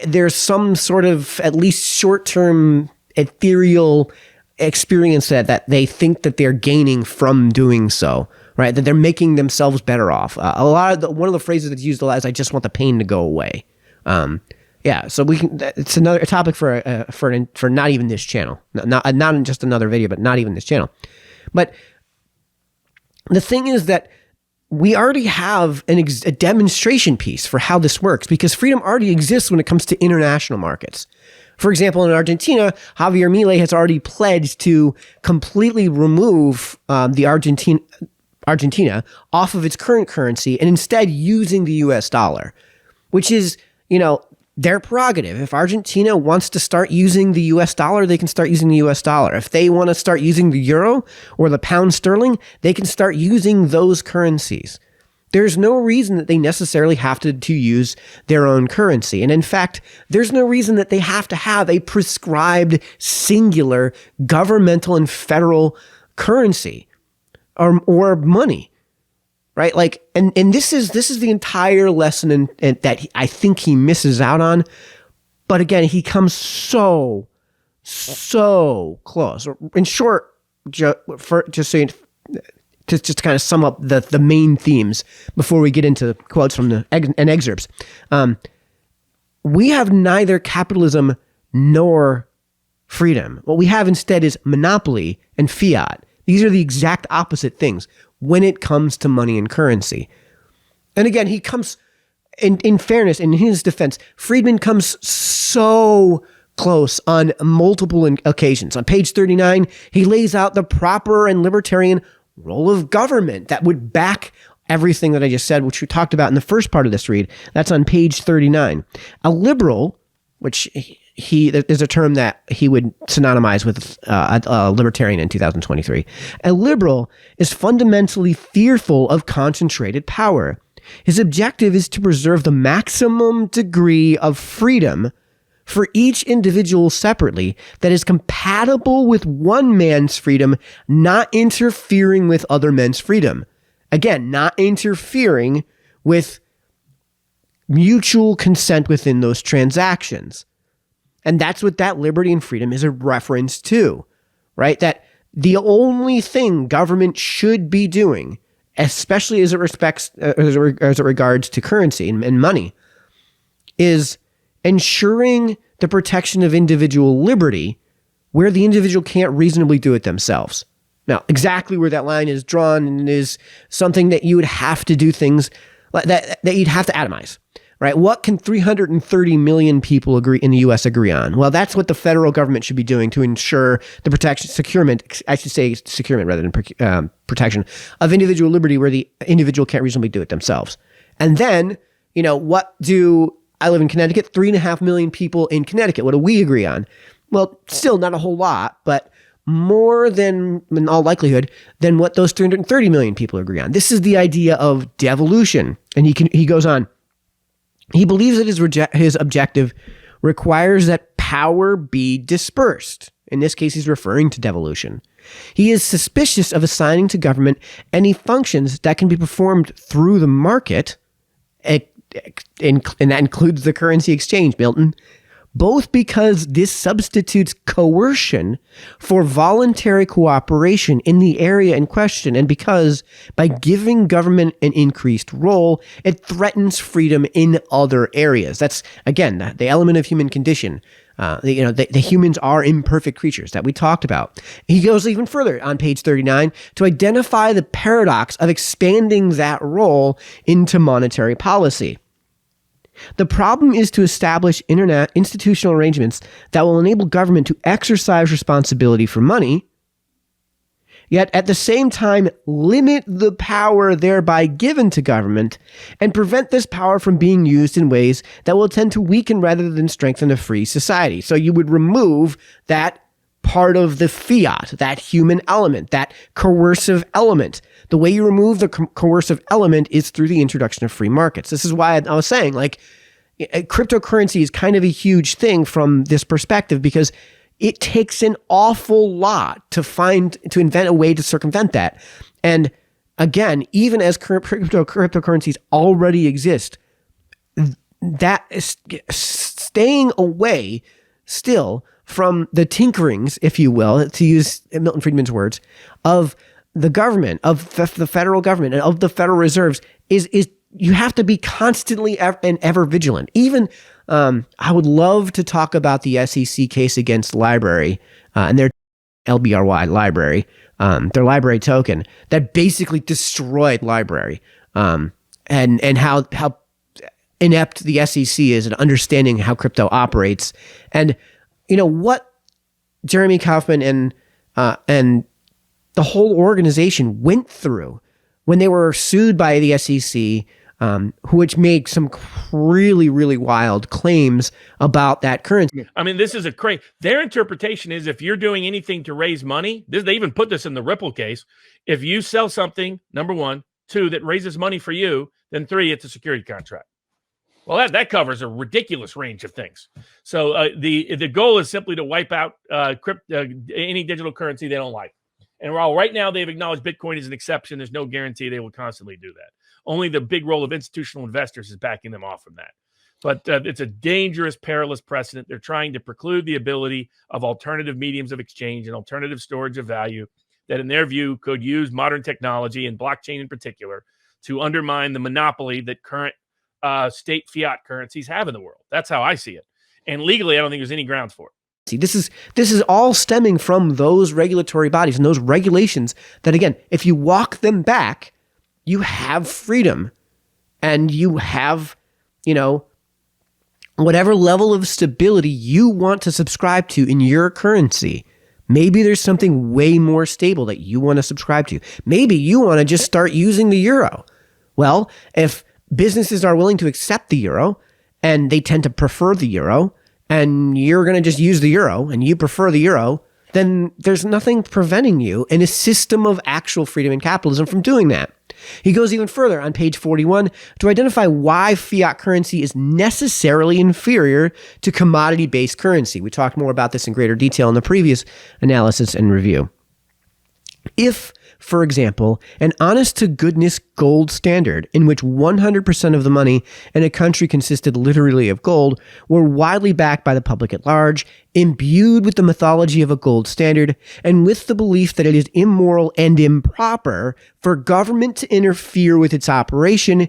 there's some sort of at least short-term ethereal experience that they think that they're gaining from doing so, right? That they're making themselves better off. One of the phrases that's used a lot is, "I just want the pain to go away." Yeah, so it's another topic for not even this channel, not just another video, but not even this channel. But the thing is that we already have a demonstration piece for how this works, because freedom already exists when it comes to international markets. For example, in Argentina, Javier Milei has already pledged to completely remove the Argentina off of its current currency and instead using the US dollar, which is, their prerogative. If Argentina wants to start using the US dollar, they can start using the US dollar. If they want to start using the euro or the pound sterling, they can start using those currencies. There's no reason that they necessarily have to use their own currency. And in fact, there's no reason that they have to have a prescribed singular governmental and federal currency or money. Right? Like, and this is the entire lesson that I think he misses out on. But again, he comes so close. In short, to to just kind of sum up the main themes before we get into quotes from and excerpts. We have neither capitalism nor freedom. What we have instead is monopoly and fiat. These are the exact opposite things when it comes to money and currency. And again, he comes, in fairness, in his defense, Friedman comes so close on multiple occasions. On page 39, he lays out the proper and libertarian role of government that would back everything that I just said, which we talked about in the first part of this read. That's on page 39. A liberal, which is a term that he would synonymize with a libertarian in 2023. A liberal is fundamentally fearful of concentrated power. His objective is to preserve the maximum degree of freedom for each individual separately that is compatible with one man's freedom, not interfering with other men's freedom. Again, not interfering with mutual consent within those transactions. And that's what that liberty and freedom is a reference to, right? That the only thing government should be doing, especially as it regards to currency and money, is ensuring the protection of individual liberty where the individual can't reasonably do it themselves. Now, exactly where that line is drawn is something that you would have to do things like that you'd have to atomize, right? What can 330 million people in the U.S. agree on? Well, that's what the federal government should be doing to ensure the securement rather than protection of individual liberty where the individual can't reasonably do it themselves. And then, I live in Connecticut, 3.5 million people in Connecticut. What do we agree on? Well, still not a whole lot, but more than, in all likelihood, than what those 330 million people agree on. This is the idea of devolution. And he goes on. He believes that his objective requires that power be dispersed. In this case, he's referring to devolution. He is suspicious of assigning to government any functions that can be performed through the market, and that includes the currency exchange, Milton, both because this substitutes coercion for voluntary cooperation in the area in question, and because by giving government an increased role, it threatens freedom in other areas. That's, again, the element of human condition. The humans are imperfect creatures that we talked about. He goes even further on page 39 to identify the paradox of expanding that role into monetary policy. The problem is to establish institutional arrangements that will enable government to exercise responsibility for money, yet at the same time limit the power thereby given to government and prevent this power from being used in ways that will tend to weaken rather than strengthen a free society. So you would remove that part of the fiat, that human element, that coercive element. The way you remove the coercive element is through the introduction of free markets. This is why I was saying, cryptocurrency is kind of a huge thing from this perspective, because it takes an awful lot to invent a way to circumvent that. And again, even as cryptocurrencies already exist, that is staying away still from the tinkerings, if you will, to use Milton Friedman's words, of the government, of the federal government, and of the Federal Reserves is you have to be constantly and ever vigilant. Even I would love to talk about the SEC case against LBRY and their LBRY library, their library token that basically destroyed LBRY, and how inept the SEC is at understanding how crypto operates. And what Jeremy Kauffman and the whole organization went through when they were sued by the SEC, which made some really, really wild claims about that currency. I mean, this is their interpretation is if you're doing anything to raise money, they even put this in the Ripple case. If you sell something, number one, two, that raises money for you, then three, it's a security contract. Well, that covers a ridiculous range of things. So the goal is simply to wipe out any digital currency they don't like. And while right now they've acknowledged Bitcoin is an exception, there's no guarantee they will constantly do that. Only the big role of institutional investors is backing them off from that. But it's a dangerous, perilous precedent. They're trying to preclude the ability of alternative mediums of exchange and alternative storage of value that in their view could use modern technology and blockchain in particular to undermine the monopoly that current state fiat currencies have in the world. That's how I see it. And legally, I don't think there's any grounds for it. See, this is all stemming from those regulatory bodies and those regulations that, again, if you walk them back, you have freedom and you have, whatever level of stability you want to subscribe to in your currency. Maybe there's something way more stable that you want to subscribe to. Maybe you want to just start using the euro. Well, if businesses are willing to accept the euro and they tend to prefer the euro, and you're going to just use the euro and you prefer the euro, then there's nothing preventing you in a system of actual freedom and capitalism from doing that. He goes even further on page 41 to identify why fiat currency is necessarily inferior to commodity-based currency. We talked more about this in greater detail in the previous analysis and review. If, for example, an honest-to-goodness gold standard in which 100% of the money in a country consisted literally of gold were widely backed by the public at large, imbued with the mythology of a gold standard, and with the belief that it is immoral and improper for government to interfere with its operation,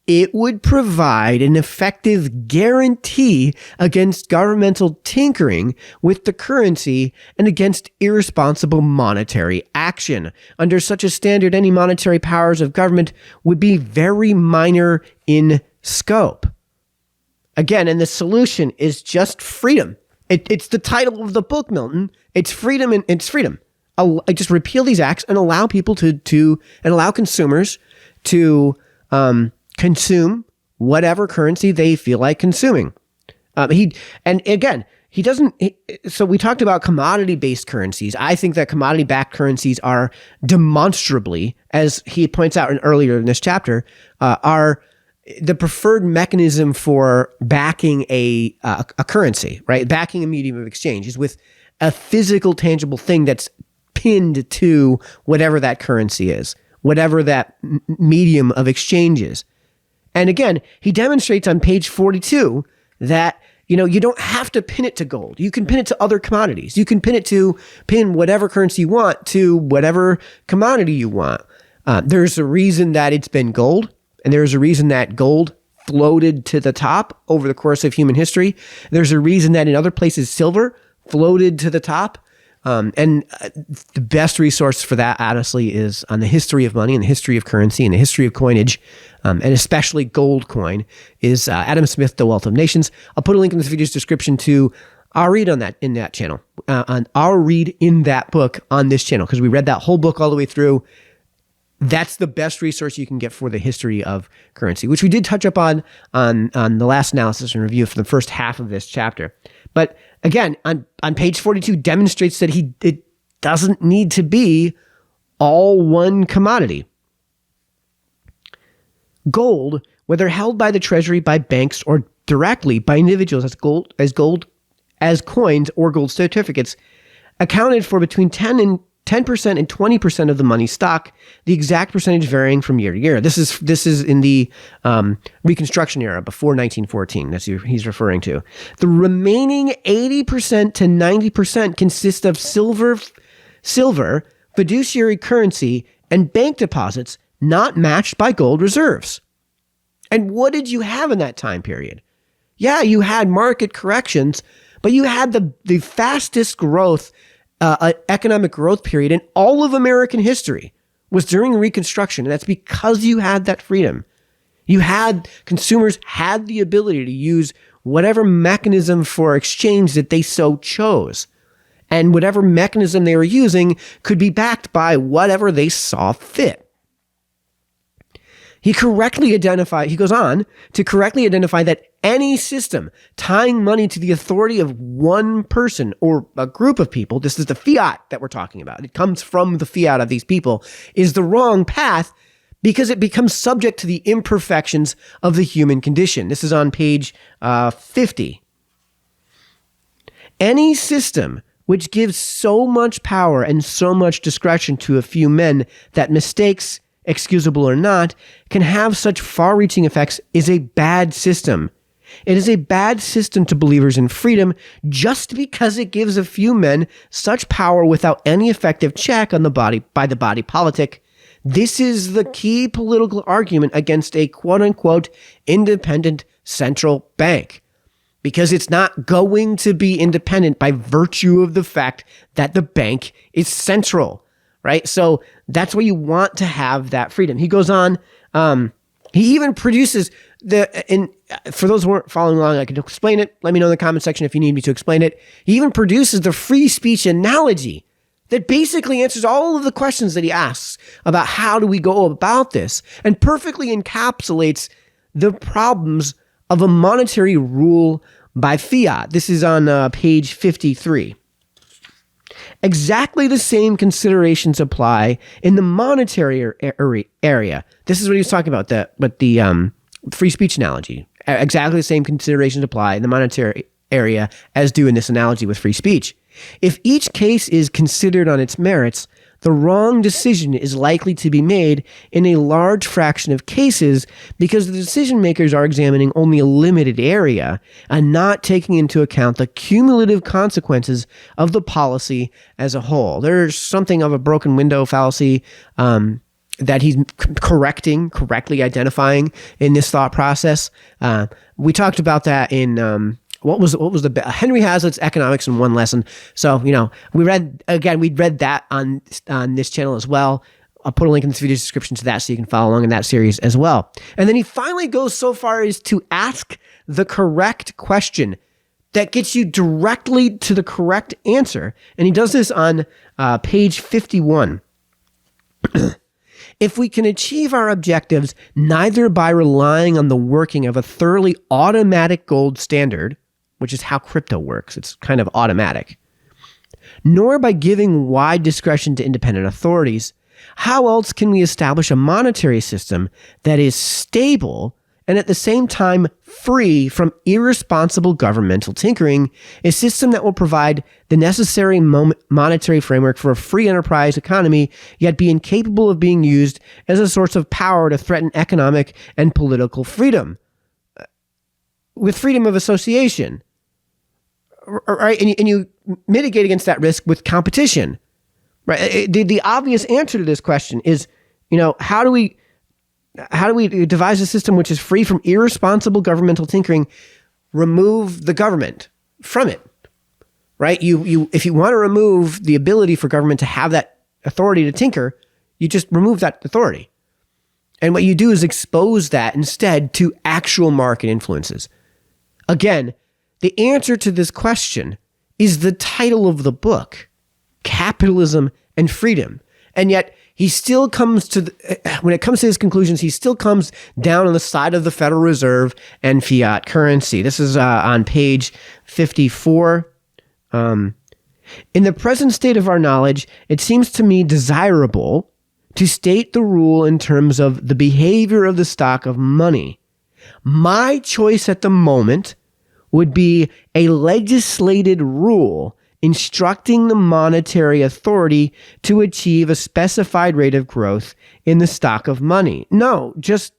it would provide an effective guarantee against governmental tinkering with the currency and against irresponsible monetary action. Under such a standard, any monetary powers of government would be very minor in scope. Again, and the solution is just freedom. It's the title of the book, Milton. It's freedom, and it's freedom. Just repeal these acts and allow people to allow consumers to consume whatever currency they feel like consuming. So we talked about commodity-based currencies. I think that commodity-backed currencies are demonstrably, as he points out earlier in this chapter, are the preferred mechanism for backing a currency, right? Backing a medium of exchange is with a physical, tangible thing that's pinned to whatever that currency is, whatever that medium of exchange is. And again, he demonstrates on page 42 that, you don't have to pin it to gold. You can pin it to other commodities. You can pin whatever currency you want to whatever commodity you want. There's a reason that it's been gold, and there's a reason that gold floated to the top over the course of human history. There's a reason that in other places silver floated to the top. And the best resource for that, honestly, is on the history of money and the history of currency and the history of coinage, and especially gold coin, is Adam Smith, The Wealth of Nations. I'll put a link in this video's description to our read on that in that channel, on our read in that book on this channel, because we read that whole book all the way through. That's the best resource you can get for the history of currency, which we did touch up on the last analysis and review for the first half of this chapter. But again, on page 42, demonstrates that it doesn't need to be all one commodity. Gold, whether held by the Treasury, by banks, or directly by individuals as coins or gold certificates, accounted for between 10% and 20% of the money stock, the exact percentage varying from year to year. This is in the Reconstruction era, before 1914, that's who he's referring to. The remaining 80% to 90% consist of silver, fiduciary currency, and bank deposits not matched by gold reserves. And what did you have in that time period? Yeah, you had market corrections, but you had the fastest growth economic growth period in all of American history was during Reconstruction. And that's because you had that freedom. Consumers had the ability to use whatever mechanism for exchange that they so chose. And whatever mechanism they were using could be backed by whatever they saw fit. He goes on to correctly identify that any system tying money to the authority of one person or a group of people, this is the fiat that we're talking about, it comes from the fiat of these people, is the wrong path because it becomes subject to the imperfections of the human condition. This is on page 50. Any system which gives so much power and so much discretion to a few men that mistakes, excusable or not, can have such far-reaching effects is a bad system. It is a bad system to believers in freedom just because it gives a few men such power without any effective check on the body by the body politic. This is the key political argument against a quote-unquote independent central bank, because it's not going to be independent by virtue of the fact that the bank is central, right? So that's why you want to have that freedom. He goes on, he even produces for those who weren't following along, I can explain it. Let me know in the comment section if you need me to explain it. He even produces the free speech analogy that basically answers all of the questions that he asks about how do we go about this, and perfectly encapsulates the problems of a monetary rule by fiat. This is on page 53. Exactly the same considerations apply in the monetary area. This is what he was talking about, the free speech analogy. Exactly the same considerations apply in the monetary area as do in this analogy with free speech. If each case is considered on its merits, the wrong decision is likely to be made in a large fraction of cases because the decision makers are examining only a limited area and not taking into account the cumulative consequences of the policy as a whole. There's something of a broken window fallacy that he's correctly identifying in this thought process. We talked about that in what was the Henry Hazlitt's Economics in One Lesson. So, we read that on this channel as well. I'll put a link in this video description to that so you can follow along in that series as well. And then he finally goes so far as to ask the correct question that gets you directly to the correct answer. And he does this on page 51. If we can achieve our objectives neither by relying on the working of a thoroughly automatic gold standard, which is how crypto works, it's kind of automatic, nor by giving wide discretion to independent authorities, how else can we establish a monetary system that is stable and at the same time free from irresponsible governmental tinkering, a system that will provide the necessary monetary framework for a free enterprise economy, yet be incapable of being used as a source of power to threaten economic and political freedom, with freedom of association, right? And you mitigate against that risk with competition, right? The obvious answer to this question is, how do we devise a system which is free from irresponsible governmental tinkering, remove the government from it, right? If you want to remove the ability for government to have that authority to tinker, you just remove that authority. And what you do is expose that instead to actual market influences. Again, the answer to this question is the title of the book, Capitalism and Freedom. And yet he still comes to, when it comes to his conclusions, he still comes down on the side of the Federal Reserve and fiat currency. This is on page 54. In the present state of our knowledge, it seems to me desirable to state the rule in terms of the behavior of the stock of money. My choice at the moment would be a legislated rule instructing the monetary authority to achieve a specified rate of growth in the stock of money. No, just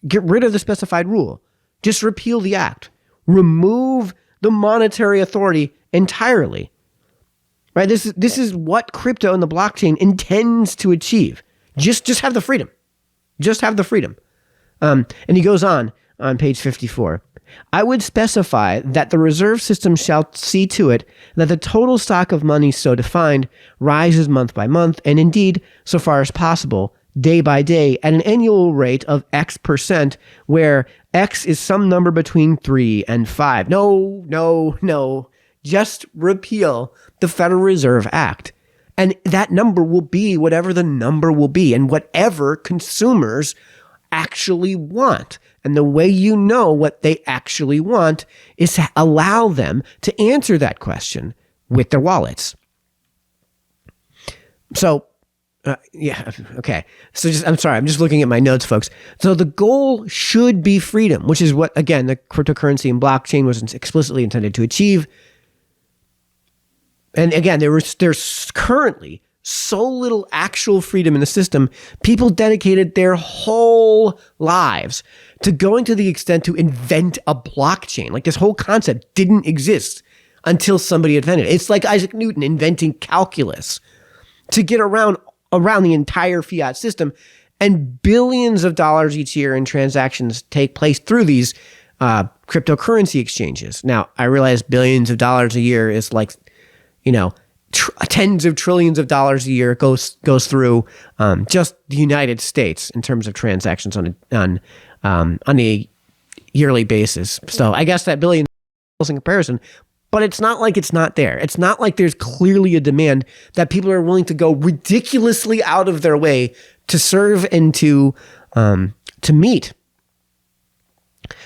get rid of the specified rule. Just repeal the act. Remove the monetary authority entirely. Right? This is what crypto and the blockchain intends to achieve. Just have the freedom. Just have the freedom. And he goes on page 54. I would specify that the reserve system shall see to it that the total stock of money so defined rises month by month, and indeed, so far as possible, day by day at an annual rate of X%, where X is some number between 3 and 5. No. Just repeal the Federal Reserve Act. And that number will be whatever the number will be and whatever consumers actually want. And the way you know what they actually want is to allow them to answer that question with their wallets. So, okay. So I'm just looking at my notes, folks. So the goal should be freedom, which is what, again, the cryptocurrency and blockchain was explicitly intended to achieve. And again, there's currently so little actual freedom in the system, people dedicated their whole lives to going to the extent to invent a blockchain. Like this whole concept didn't exist until somebody invented it. It's like Isaac Newton inventing calculus to get around the entire fiat system, and billions of dollars each year in transactions take place through these cryptocurrency exchanges. Now, I realize billions of dollars a year is like, tens of trillions of dollars a year goes through just the United States in terms of transactions on a yearly basis. So I guess that billion is in comparison, but it's not like it's not there. It's not like there's clearly a demand that people are willing to go ridiculously out of their way to serve and to meet.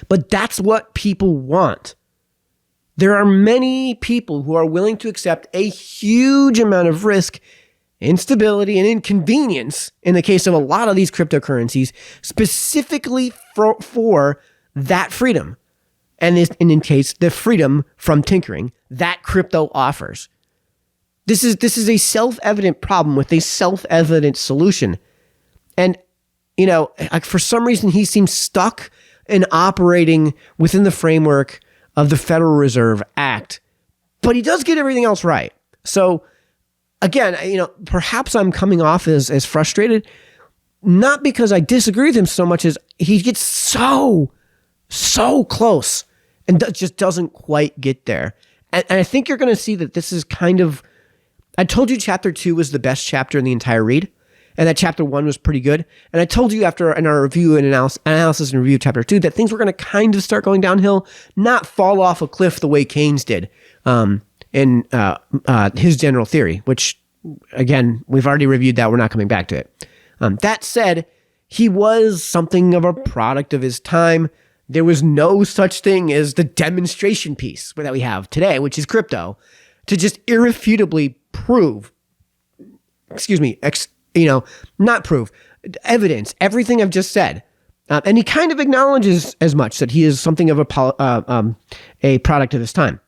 But that's what people want. There are many people who are willing to accept a huge amount of risk, instability, and inconvenience in the case of a lot of these cryptocurrencies, specifically for that freedom. And in case the freedom from tinkering that crypto offers. This is a self-evident problem with a self-evident solution. And, for some reason, he seems stuck in operating within the framework of the Federal Reserve Act, but he does get everything else right. So again, perhaps I'm coming off as frustrated, not because I disagree with him so much as he gets so close and just doesn't quite get there. And I think you're going to see that this is kind of, I told you chapter 2 was the best chapter in the entire read, and that chapter 1 was pretty good. And I told you in our review and analysis and review of chapter 2 that things were going to kind of start going downhill, not fall off a cliff the way Keynes did in his general theory, which, again, we've already reviewed that. We're not coming back to it. That said, he was something of a product of his time. There was no such thing as the demonstration piece that we have today, which is crypto, to just irrefutably prove, not prove, evidence, everything I've just said. And he kind of acknowledges as much that he is something of a product of his time.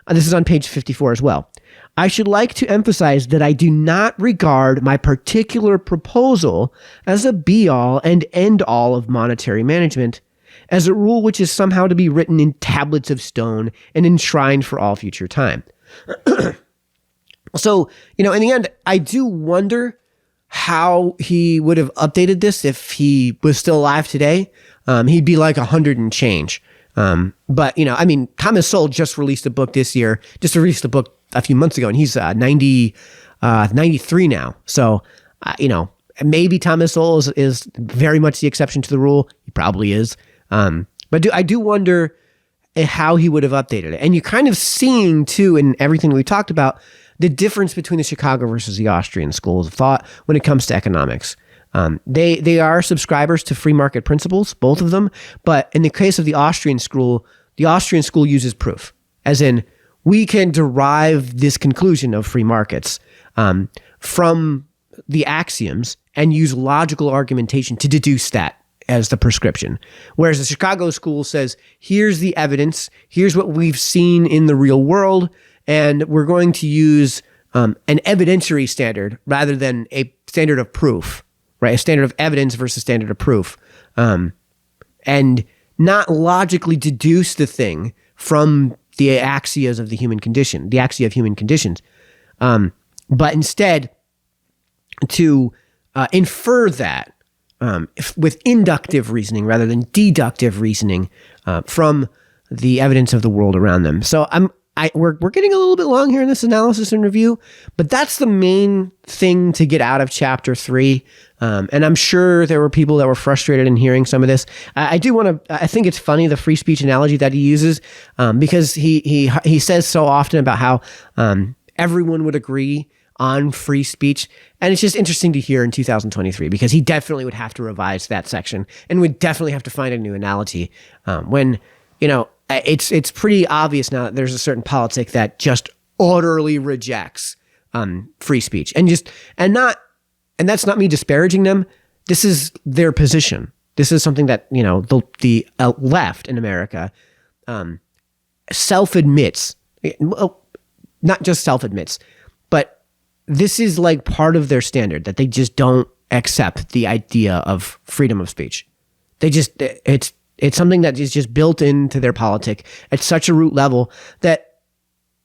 This is on page 54 as well. I should like to emphasize that I do not regard my particular proposal as a be-all and end-all of monetary management, as a rule which is somehow to be written in tablets of stone and enshrined for all future time. So, in the end, I do wonder how he would have updated this if he was still alive today. He'd be like 100 and change. But, Thomas Sowell just released a book this year, just released a book a few months ago, and he's 93 now. So, maybe Thomas Sowell is very much the exception to the rule. He probably is. But I do wonder how he would have updated it. And you're kind of seeing, too, in everything we talked about, the difference between the Chicago versus the Austrian schools of thought when it comes to economics. They are subscribers to free market principles, both of them. But in the case of the Austrian school uses proof, as in we can derive this conclusion of free markets from the axioms and use logical argumentation to deduce that as the prescription. Whereas the Chicago school says, here's the evidence, here's what we've seen in the real world, and we're going to use an evidentiary standard rather than a standard of proof, right? A standard of evidence versus standard of proof. And not logically deduce the thing from the axias of the human condition, the axia of human conditions, but instead to infer that with inductive reasoning rather than deductive reasoning from the evidence of the world around them. So we're getting a little bit long here in this analysis and review, but that's the main thing to get out of chapter 3. And I'm sure there were people that were frustrated in hearing some of this. I think it's funny, the free speech analogy that he uses, because he says so often about how everyone would agree on free speech. And it's just interesting to hear in 2023, because he definitely would have to revise that section and would definitely have to find a new analogy when, it's pretty obvious now that there's a certain politic that just utterly rejects free speech and that's not me disparaging them. This is their position. This is something that, the left in America self-admits, well, not just self-admits, but this is like part of their standard, that they just don't accept the idea of freedom of speech. They just, it's something that is just built into their politic at such a root level that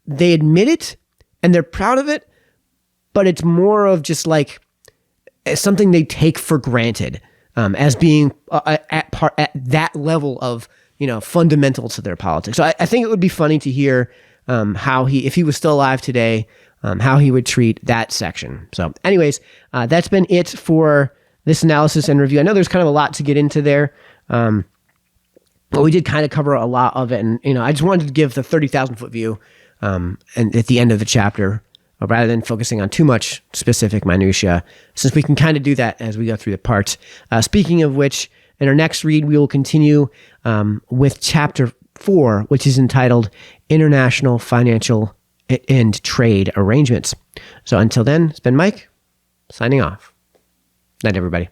they admit it and they're proud of it, but it's more of just like something they take for granted as being at that level of, fundamental to their politics. So I think it would be funny to hear how if he was still alive today, how he would treat that section. So anyways, that's been it for this analysis and review. I know there's kind of a lot to get into there, but we did kind of cover a lot of it. And, I just wanted to give the 30,000 foot view and at the end of the chapter, rather than focusing on too much specific minutia, since we can kind of do that as we go through the parts. Speaking of which, in our next read, we will continue with chapter 4, which is entitled International Financial and Trade Arrangements. So until then, it's been Mike, signing off. Night, everybody.